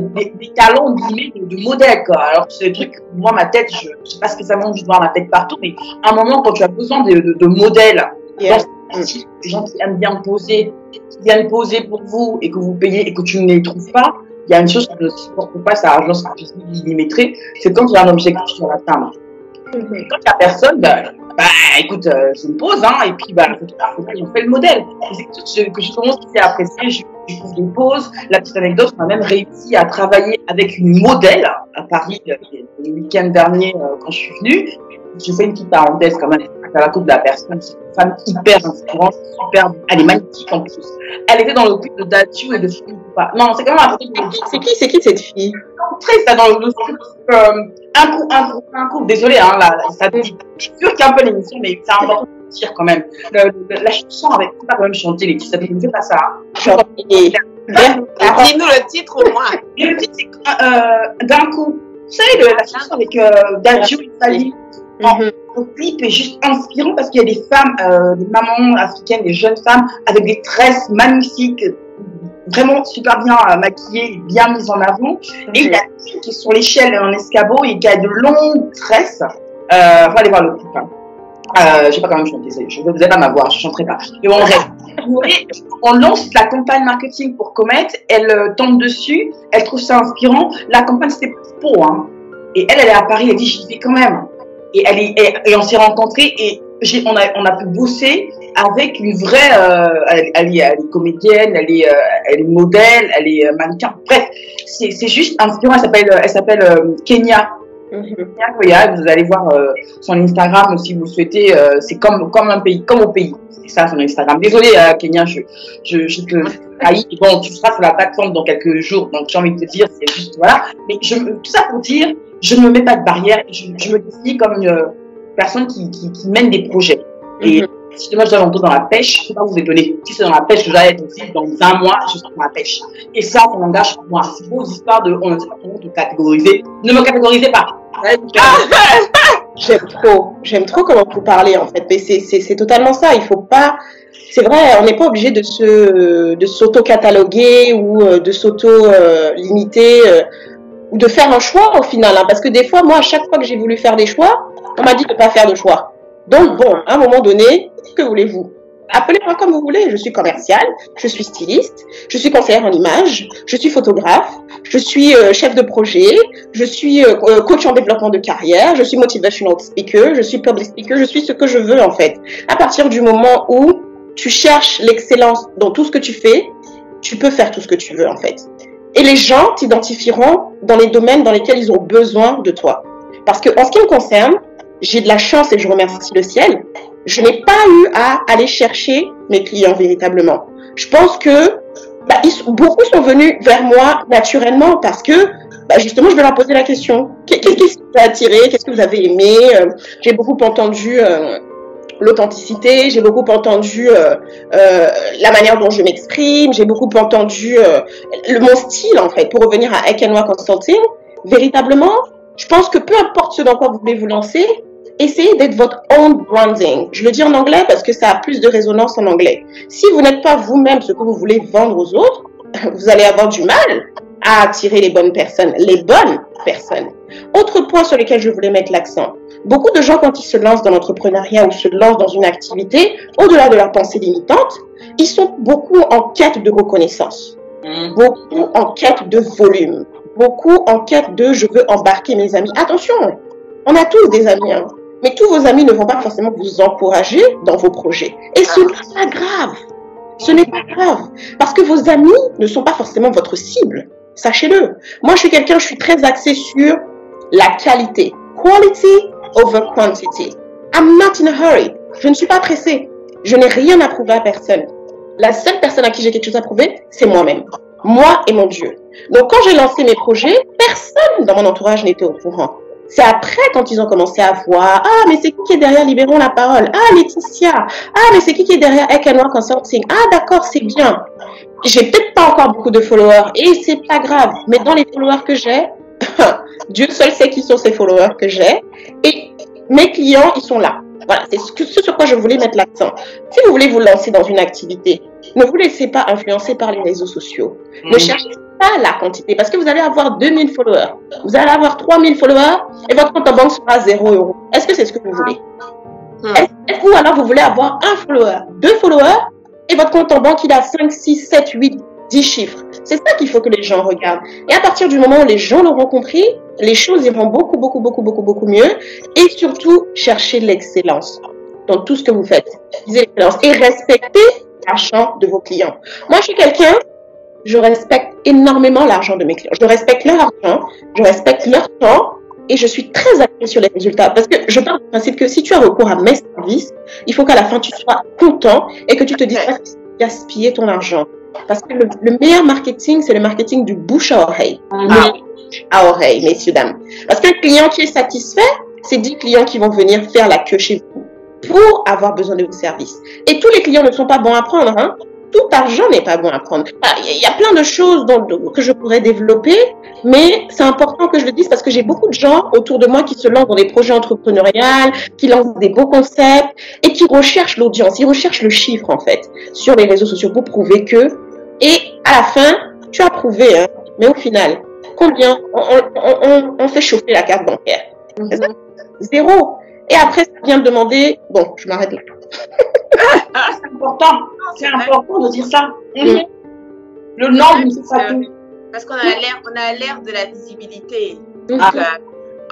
talents, de modèles, quoi. Alors, c'est des trucs, moi, ma tête, je sais pas spécialement envie de voir ma tête partout, mais à un moment, quand tu as besoin de modèles, des gens qui aiment bien poser, qui viennent poser pour vous et que vous payez et que tu ne les trouves pas, il y a une chose que je ne supporte pas, c'est l'agence millimétrée, c'est quand il y a un objectif sur la table. Quand il n'y a personne, écoute, je me pose, hein, et puis, on fait le modèle. C'est que je commence à apprécier, je trouve des pauses. La petite anecdote, on a même réussi à travailler avec une modèle à Paris le week-end dernier quand je suis venue. Je fais une petite parenthèse quand même à la coupe de la personne. C'est une femme hyper inspirante, super. Elle est magnifique en plus. Elle était dans le clip de Datu et de Philippe. Non, c'est quand même un truc. C'est qui cette fille? Très ça dans le un coup. Désolé, hein, ça dit. Je suis qu'un peu l'émission, mais c'est important de dire quand même. La chanson avec pas quand même chanter les titres, ça ne fait pas ça. Dis-nous le titre au moins. Le titre, c'est d'un coup. Vous savez, la chanson avec Daju et Fali. Le clip est juste inspirant parce qu'il y a des femmes, des mamans africaines, des jeunes femmes avec des tresses magnifiques, vraiment super bien maquillées, bien mises en avant. Et il y a des filles qui sont sur l'échelle en escabeau et qui a de longues tresses. Faut aller voir le clip. Je sais pas comment chanter, je ne vous ai pas ma voix, je chanterai pas. Et on reste. On lance la campagne marketing pour Comet, elle tombe dessus, elle trouve ça inspirant. La campagne c'était pour hein. Et elle est à Paris, elle dit j'y vais quand même. Et on s'est rencontrés et on a pu bosser avec une vraie, elle est comédienne, elle est modèle, elle est mannequin. Bref, c'est juste inspirant. Elle s'appelle Kenya. Kenya, vous allez voir son Instagram si vous le souhaitez. C'est comme un pays, comme au pays. C'est ça son Instagram. Désolée Kenya, je te haïs. Bon, tu seras sur la plateforme dans quelques jours, donc j'ai envie de te dire, c'est juste voilà. Mais tout ça pour dire. Je ne me mets pas de barrière, je me définis comme une personne qui mène des projets. Et si demain je dois rentrer dans la pêche, je ne peux pas vous étonner. Si c'est dans la pêche que j'allais être aussi, dans un mois, je serai dans la pêche. Et ça m'engage pour moi. C'est vos histoires on ne sait pas comment te catégoriser. Ne me catégorisez pas. J'aime trop comment vous parlez en fait. Mais c'est totalement ça. Il faut pas. C'est vrai, on n'est pas obligé de s'auto-cataloguer ou de s'auto-limiter. Ou de faire un choix au final, hein, parce que des fois, moi, à chaque fois que j'ai voulu faire des choix, on m'a dit de ne pas faire de choix. Donc bon, à un moment donné, que voulez-vous? Appelez-moi comme vous voulez, je suis commerciale, je suis styliste, je suis conseillère en image, je suis photographe, je suis chef de projet, je suis coach en développement de carrière, je suis motivational speaker, je suis public speaker, je suis ce que je veux en fait. À partir du moment où tu cherches l'excellence dans tout ce que tu fais, tu peux faire tout ce que tu veux en fait. Et les gens t'identifieront dans les domaines dans lesquels ils ont besoin de toi. Parce que en ce qui me concerne, j'ai de la chance et je remercie le ciel. Je n'ai pas eu à aller chercher mes clients véritablement. Je pense que beaucoup sont venus vers moi naturellement parce que justement je vais leur poser la question. Qu'est-ce qui vous a attiré? Qu'est-ce que vous avez aimé? J'ai beaucoup entendu l'authenticité, j'ai beaucoup entendu la manière dont je m'exprime, j'ai beaucoup entendu mon style en fait. Pour revenir à Ekenwa Consulting, véritablement, je pense que peu importe ce dans quoi vous voulez vous lancer, essayez d'être votre own branding. Je le dis en anglais parce que ça a plus de résonance en anglais. Si vous n'êtes pas vous-même ce que vous voulez vendre aux autres, vous allez avoir du mal à attirer les bonnes personnes. Autre point sur lequel je voulais mettre l'accent. Beaucoup de gens, quand ils se lancent dans l'entrepreneuriat ou se lancent dans une activité, au-delà de leur pensée limitante, ils sont beaucoup en quête de reconnaissance, beaucoup en quête de volume, beaucoup en quête de « je veux embarquer mes amis ». Attention, on a tous des amis, hein, mais tous vos amis ne vont pas forcément vous encourager dans vos projets. Et ce n'est pas grave. Ce n'est pas grave, parce que vos amis ne sont pas forcément votre cible. Sachez-le. Moi, je suis très axée sur la qualité. Quality over quantity. I'm not in a hurry. Je ne suis pas pressée. Je n'ai rien à prouver à personne. La seule personne à qui j'ai quelque chose à prouver, c'est moi-même. Moi et mon Dieu. Donc, quand j'ai lancé mes projets, personne dans mon entourage n'était au courant. C'est après, quand ils ont commencé à voir, ah, mais c'est qui est derrière Libérons la parole? Ah, Laetitia. Ah, mais c'est qui est derrière Ekenwa Consulting? Ah, d'accord, c'est bien. J'ai peut-être pas encore beaucoup de followers et c'est pas grave. Mais dans les followers que j'ai, Dieu seul sait qui sont ces followers que j'ai. Et mes clients, ils sont là. Voilà, c'est ce sur quoi je voulais mettre l'accent. Si vous voulez vous lancer dans une activité, ne vous laissez pas influencer par les réseaux sociaux. Ne cherchez pas la quantité parce que vous allez avoir 2000 followers. Vous allez avoir 3000 followers et votre compte en banque sera 0 €. Est-ce que c'est ce que vous voulez? Est-ce que alors vous voulez avoir un follower, 2 followers et votre compte en banque il a 5, 6, 7, 8 10 chiffres. C'est ça qu'il faut que les gens regardent. Et à partir du moment où les gens l'auront compris, les choses iront beaucoup mieux. Et surtout, cherchez l'excellence dans tout ce que vous faites. Visez l'excellence et respectez l'argent de vos clients. Moi, je suis quelqu'un, je respecte énormément l'argent de mes clients. Je respecte leur argent, je respecte leur temps et je suis très alignée sur les résultats. Parce que je pars du principe que si tu as recours à mes services, il faut qu'à la fin, tu sois content et que tu te dises pas que tu as gaspillé ton argent. Parce que le meilleur marketing, c'est le marketing du bouche à oreille. À oreille, messieurs, dames. Parce qu'un client qui est satisfait, c'est 10 clients qui vont venir faire la queue chez vous pour avoir besoin de vos services. Et tous les clients ne sont pas bons à prendre, hein. Tout argent n'est pas bon à prendre. Il y a plein de choses que je pourrais développer, mais c'est important que je le dise parce que j'ai beaucoup de gens autour de moi qui se lancent dans des projets entrepreneuriaux, qui lancent des beaux concepts et qui recherchent l'audience, ils recherchent le chiffre en fait sur les réseaux sociaux pour prouver que. Et à la fin, tu as prouvé, hein, mais au final, combien on fait chauffer la carte bancaire? Zéro. Et après, ça vient me demander, bon, je m'arrête là. C'est important de dire ça. Le nombre, c'est ça tout. Parce qu'on a l'air de la visibilité. Donc,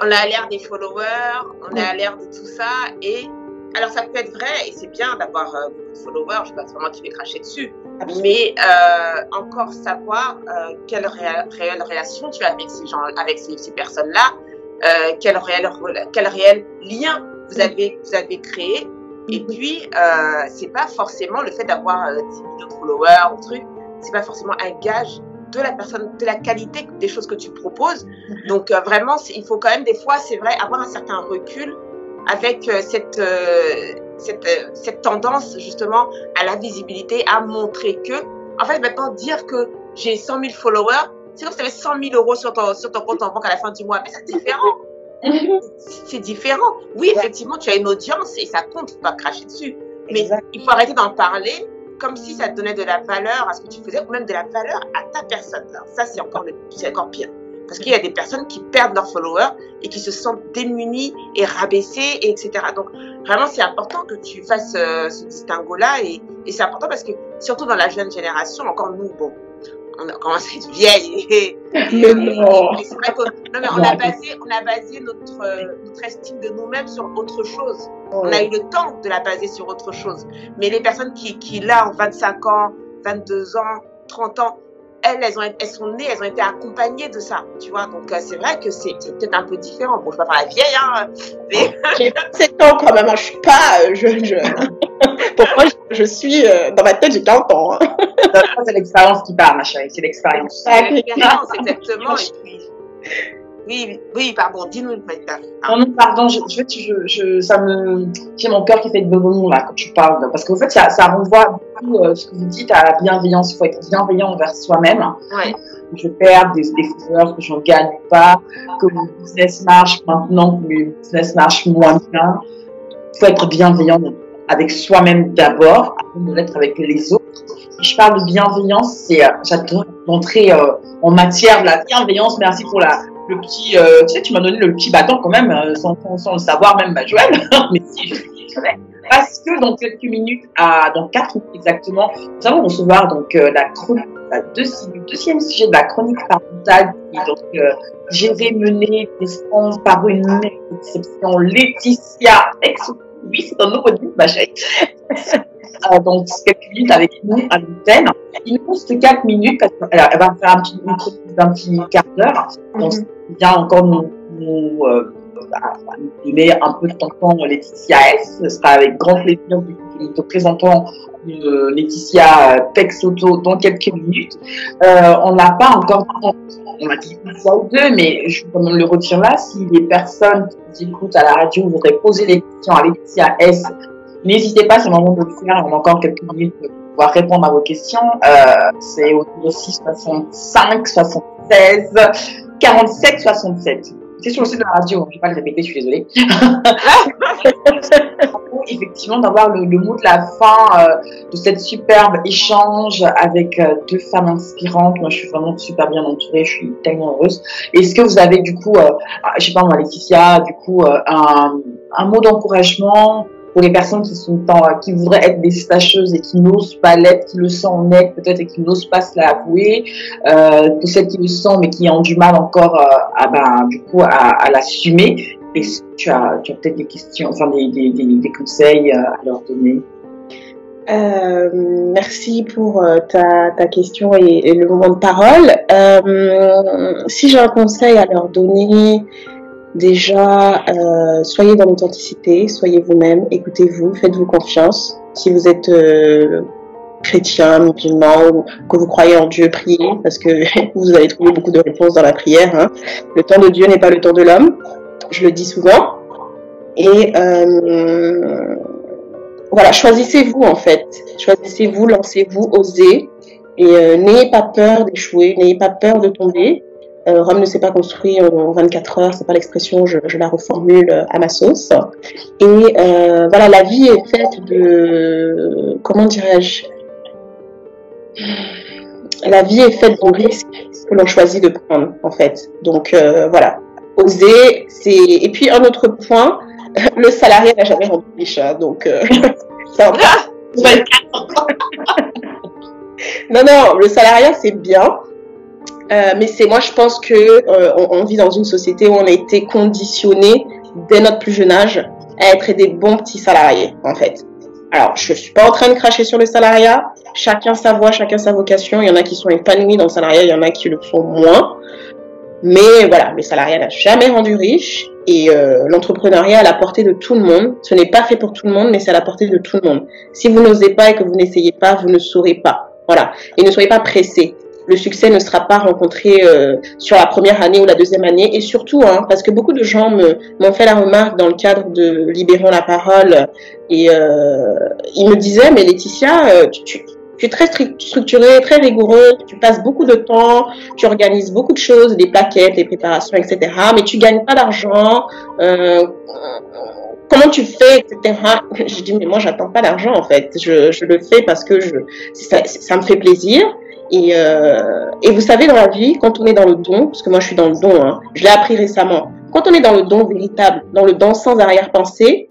on a l'air des followers, on a l'air de tout ça. Et alors, ça peut être vrai, et c'est bien d'avoir beaucoup de followers, je ne sais pas vraiment qui vais cracher dessus. Mais encore savoir quelle réelle relation tu as avec ces gens, avec ces personnes-là, quel réel lien vous avez créé. Et puis, c'est pas forcément le fait d'avoir 10 millions de followers ou truc, c'est pas forcément un gage de la personne, de la qualité des choses que tu proposes. Donc, vraiment, il faut quand même des fois, c'est vrai, avoir un certain recul avec cette tendance justement à la visibilité, à montrer que, en fait, maintenant, dire que j'ai 100 000 followers, c'est comme si tu avais 100 000 euros sur ton compte en banque à la fin du mois, mais c'est différent. C'est différent. Oui, effectivement, tu as une audience et ça compte, faut pas cracher dessus. Mais il faut arrêter d'en parler comme si ça te donnait de la valeur à ce que tu faisais ou même de la valeur à ta personne. Alors ça, c'est encore pire. Parce qu'il y a des personnes qui perdent leurs followers et qui se sentent démunies et rabaissées, etc. Donc, vraiment, c'est important que tu fasses ce distinguo-là et c'est important parce que, surtout dans la jeune génération, encore nous, bon, on commence à être vieille. Mais non. C'est vrai on a basé notre estime de nous-mêmes sur autre chose. On a eu le temps de la baser sur autre chose. Mais les personnes qui là, en 25 ans, 22 ans, 30 ans, elles sont nées, elles ont été accompagnées de ça, tu vois. Donc, c'est vrai que c'est peut-être un peu différent. Bon, je ne vais pas faire la vieille, hein. Mais... J'ai 27 ans quand même, je ne suis pas jeune. Pourquoi je suis, dans ma tête, j'ai 40 ans. Hein. C'est l'expérience qui parle, ma chérie, c'est l'expérience. C'est l'expérience, exactement. Et puis, oui, pardon, dis-nous. Non, pardon, j'ai mon cœur qui fait de bonbons là quand tu parles, parce qu'en fait, ça renvoie beaucoup ce que vous dites à la bienveillance. Il faut être bienveillant envers soi-même. Ouais. Je perds des followers, que j'en gagne pas, que mon business marche maintenant, que mon business marche moins bien. Il faut être bienveillant avec soi-même d'abord, avant de l'être avec les autres. Et je parle de bienveillance, j'adore entrer en matière de la bienveillance. Merci pour le petit, tu sais, tu m'as donné le petit bâton quand même, sans le savoir, même Joël. Mais si, je savais. Parce que dans quelques minutes, dans 4 minutes exactement, nous allons recevoir donc la chronique, le deuxième sujet de la chronique parentale, qui est donc gérée, menée, descendue par une mère d'exception, Laetitia. Oui, c'est un nouveau nom, ma chérie. Donc, quelques minutes avec nous à l'antenne. Il nous reste 4 minutes parce qu'elle va faire un petit quart d'heure. Donc, bien encore nous donner un peu de temps Laetitia S. Ce sera avec grand plaisir que nous te présentons Laetitia Peixoto dans quelques minutes. On n'a pas encore, on a dit une fois ou deux, mais je vais quand même le retirer là. Si les personnes qui nous écoutent à la radio voudraient poser des questions à Laetitia S, n'hésitez pas, c'est le moment de le faire. On a encore quelques minutes pour pouvoir répondre à vos questions. C'est au 06 65 76 47 67. C'est sur le site de la radio, je ne vais pas le répéter, je suis désolée. Effectivement, d'avoir le mot de la fin de cette superbe échange avec 2 femmes inspirantes. Moi, je suis vraiment super bien entourée, je suis tellement heureuse. Est-ce que vous avez du coup, je sais pas moi, Laetitia, du coup, un mot d'encouragement pour les personnes qui voudraient être des stacheuses et qui n'osent pas l'être, qui le sont en être peut-être et qui n'osent pas se l'avouer, pour celles qui le sont mais qui ont du mal encore à l'assumer. Et si tu as peut-être des questions, enfin des conseils à leur donner. Merci pour ta question et le moment de parole. Si j'ai un conseil à leur donner, déjà, soyez dans l'authenticité, soyez vous-même, écoutez-vous, faites-vous confiance. Si vous êtes chrétien, musulman, ou que vous croyez en Dieu, priez, parce que vous allez trouver beaucoup de réponses dans la prière. Hein. Le temps de Dieu n'est pas le temps de l'homme, je le dis souvent. Et voilà, choisissez-vous en fait. Choisissez-vous, lancez-vous, osez. Et n'ayez pas peur d'échouer, n'ayez pas peur de tomber. Rome ne s'est pas construit en 24 heures, c'est pas l'expression, je la reformule à ma sauce. Et voilà, la vie est faite de... Comment dirais-je? La vie est faite de risques que l'on choisit de prendre, en fait. Donc voilà, oser, c'est... Et puis un autre point, le salarié n'a jamais rendu riche, hein, donc... Non, le salariat c'est bien, mais moi je pense que on vit dans une société où on a été conditionné dès notre plus jeune âge à être des bons petits salariés en fait. Alors je suis pas en train de cracher sur le salariat, chacun sa voie, chacun sa vocation. Il y en a qui sont épanouis dans le salariat, il y en a qui le sont moins. Mais voilà, le salariat n'a jamais rendu riche et l'entrepreneuriat est à la portée de tout le monde. Ce n'est pas fait pour tout le monde, mais c'est à la portée de tout le monde. Si vous n'osez pas et que vous n'essayez pas, vous ne saurez pas. Voilà. Et ne soyez pas pressés. Le succès ne sera pas rencontré sur la première année ou la deuxième année. Et surtout, hein, parce que beaucoup de gens m'ont fait la remarque dans le cadre de Libérons la parole. Et ils me disaient, mais Laetitia, tu es très structurée, très rigoureux, tu passes beaucoup de temps, tu organises beaucoup de choses, des plaquettes, des préparations, etc. Mais tu gagnes pas d'argent. Comment tu fais, etc. Je dis, mais moi, j'attends pas d'argent, en fait. Je le fais parce que ça me fait plaisir. Et vous savez, dans la vie, quand on est dans le don, parce que moi, je suis dans le don, hein, je l'ai appris récemment. Quand on est dans le don véritable, dans le don sans arrière-pensée,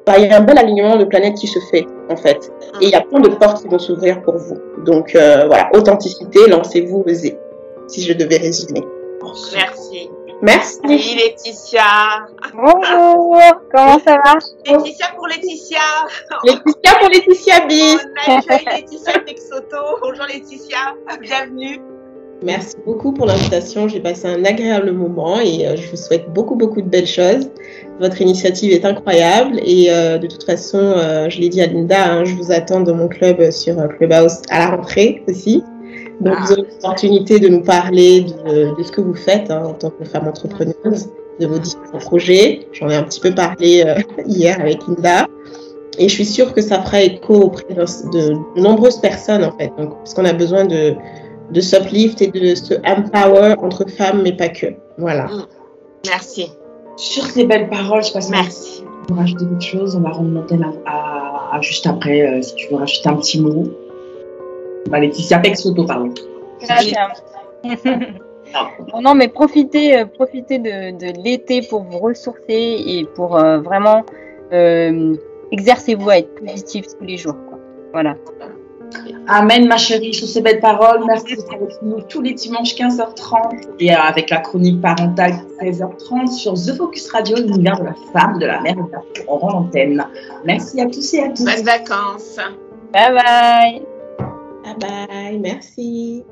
bah, il y a un bel alignement de planètes qui se fait, en fait. Et il y a plein de portes qui vont s'ouvrir pour vous. Donc, voilà, authenticité, lancez-vous, osez. Si je devais résumer. Merci. Merci. Oui, Laetitia. Bonjour, comment ça va? Laetitia pour Laetitia. Laetitia pour Laetitia bis. On accueille Laetitia Texoto. Bonjour Laetitia, bienvenue. Merci beaucoup pour l'invitation. J'ai passé un agréable moment et je vous souhaite beaucoup de belles choses. Votre initiative est incroyable et de toute façon, je l'ai dit à Linda, hein, je vous attends dans mon club sur Clubhouse à la rentrée aussi. Donc vous aurez l'opportunité de nous parler de ce que vous faites hein, en tant que femme entrepreneuse, de vos différents projets. J'en ai un petit peu parlé hier avec Linda. Et je suis sûre que ça fera écho auprès de nombreuses personnes en fait. Donc, parce qu'on a besoin de s'uplift et de se empower entre femmes, mais pas que. Voilà. Merci. Sur ces belles paroles, je passe. Merci. On va rajouter d'autres choses. On va remonter à juste après, si tu veux rajouter un petit mot. Bah, Laetitia Texoto, pardon. Non, mais profitez de l'été pour vous ressourcer et pour vraiment exercez-vous à être positif tous les jours. Quoi. Voilà. Amen, ma chérie, sur ces belles paroles. Merci d'être avec nous tous les dimanches 15h30 et avec la chronique parentale 13h30 sur The Focus Radio, l'univers de la femme, de la mère et de la fille. On rend l'antenne. Merci à tous et à toutes. Bonnes vacances. Bye bye. Bye bye, merci.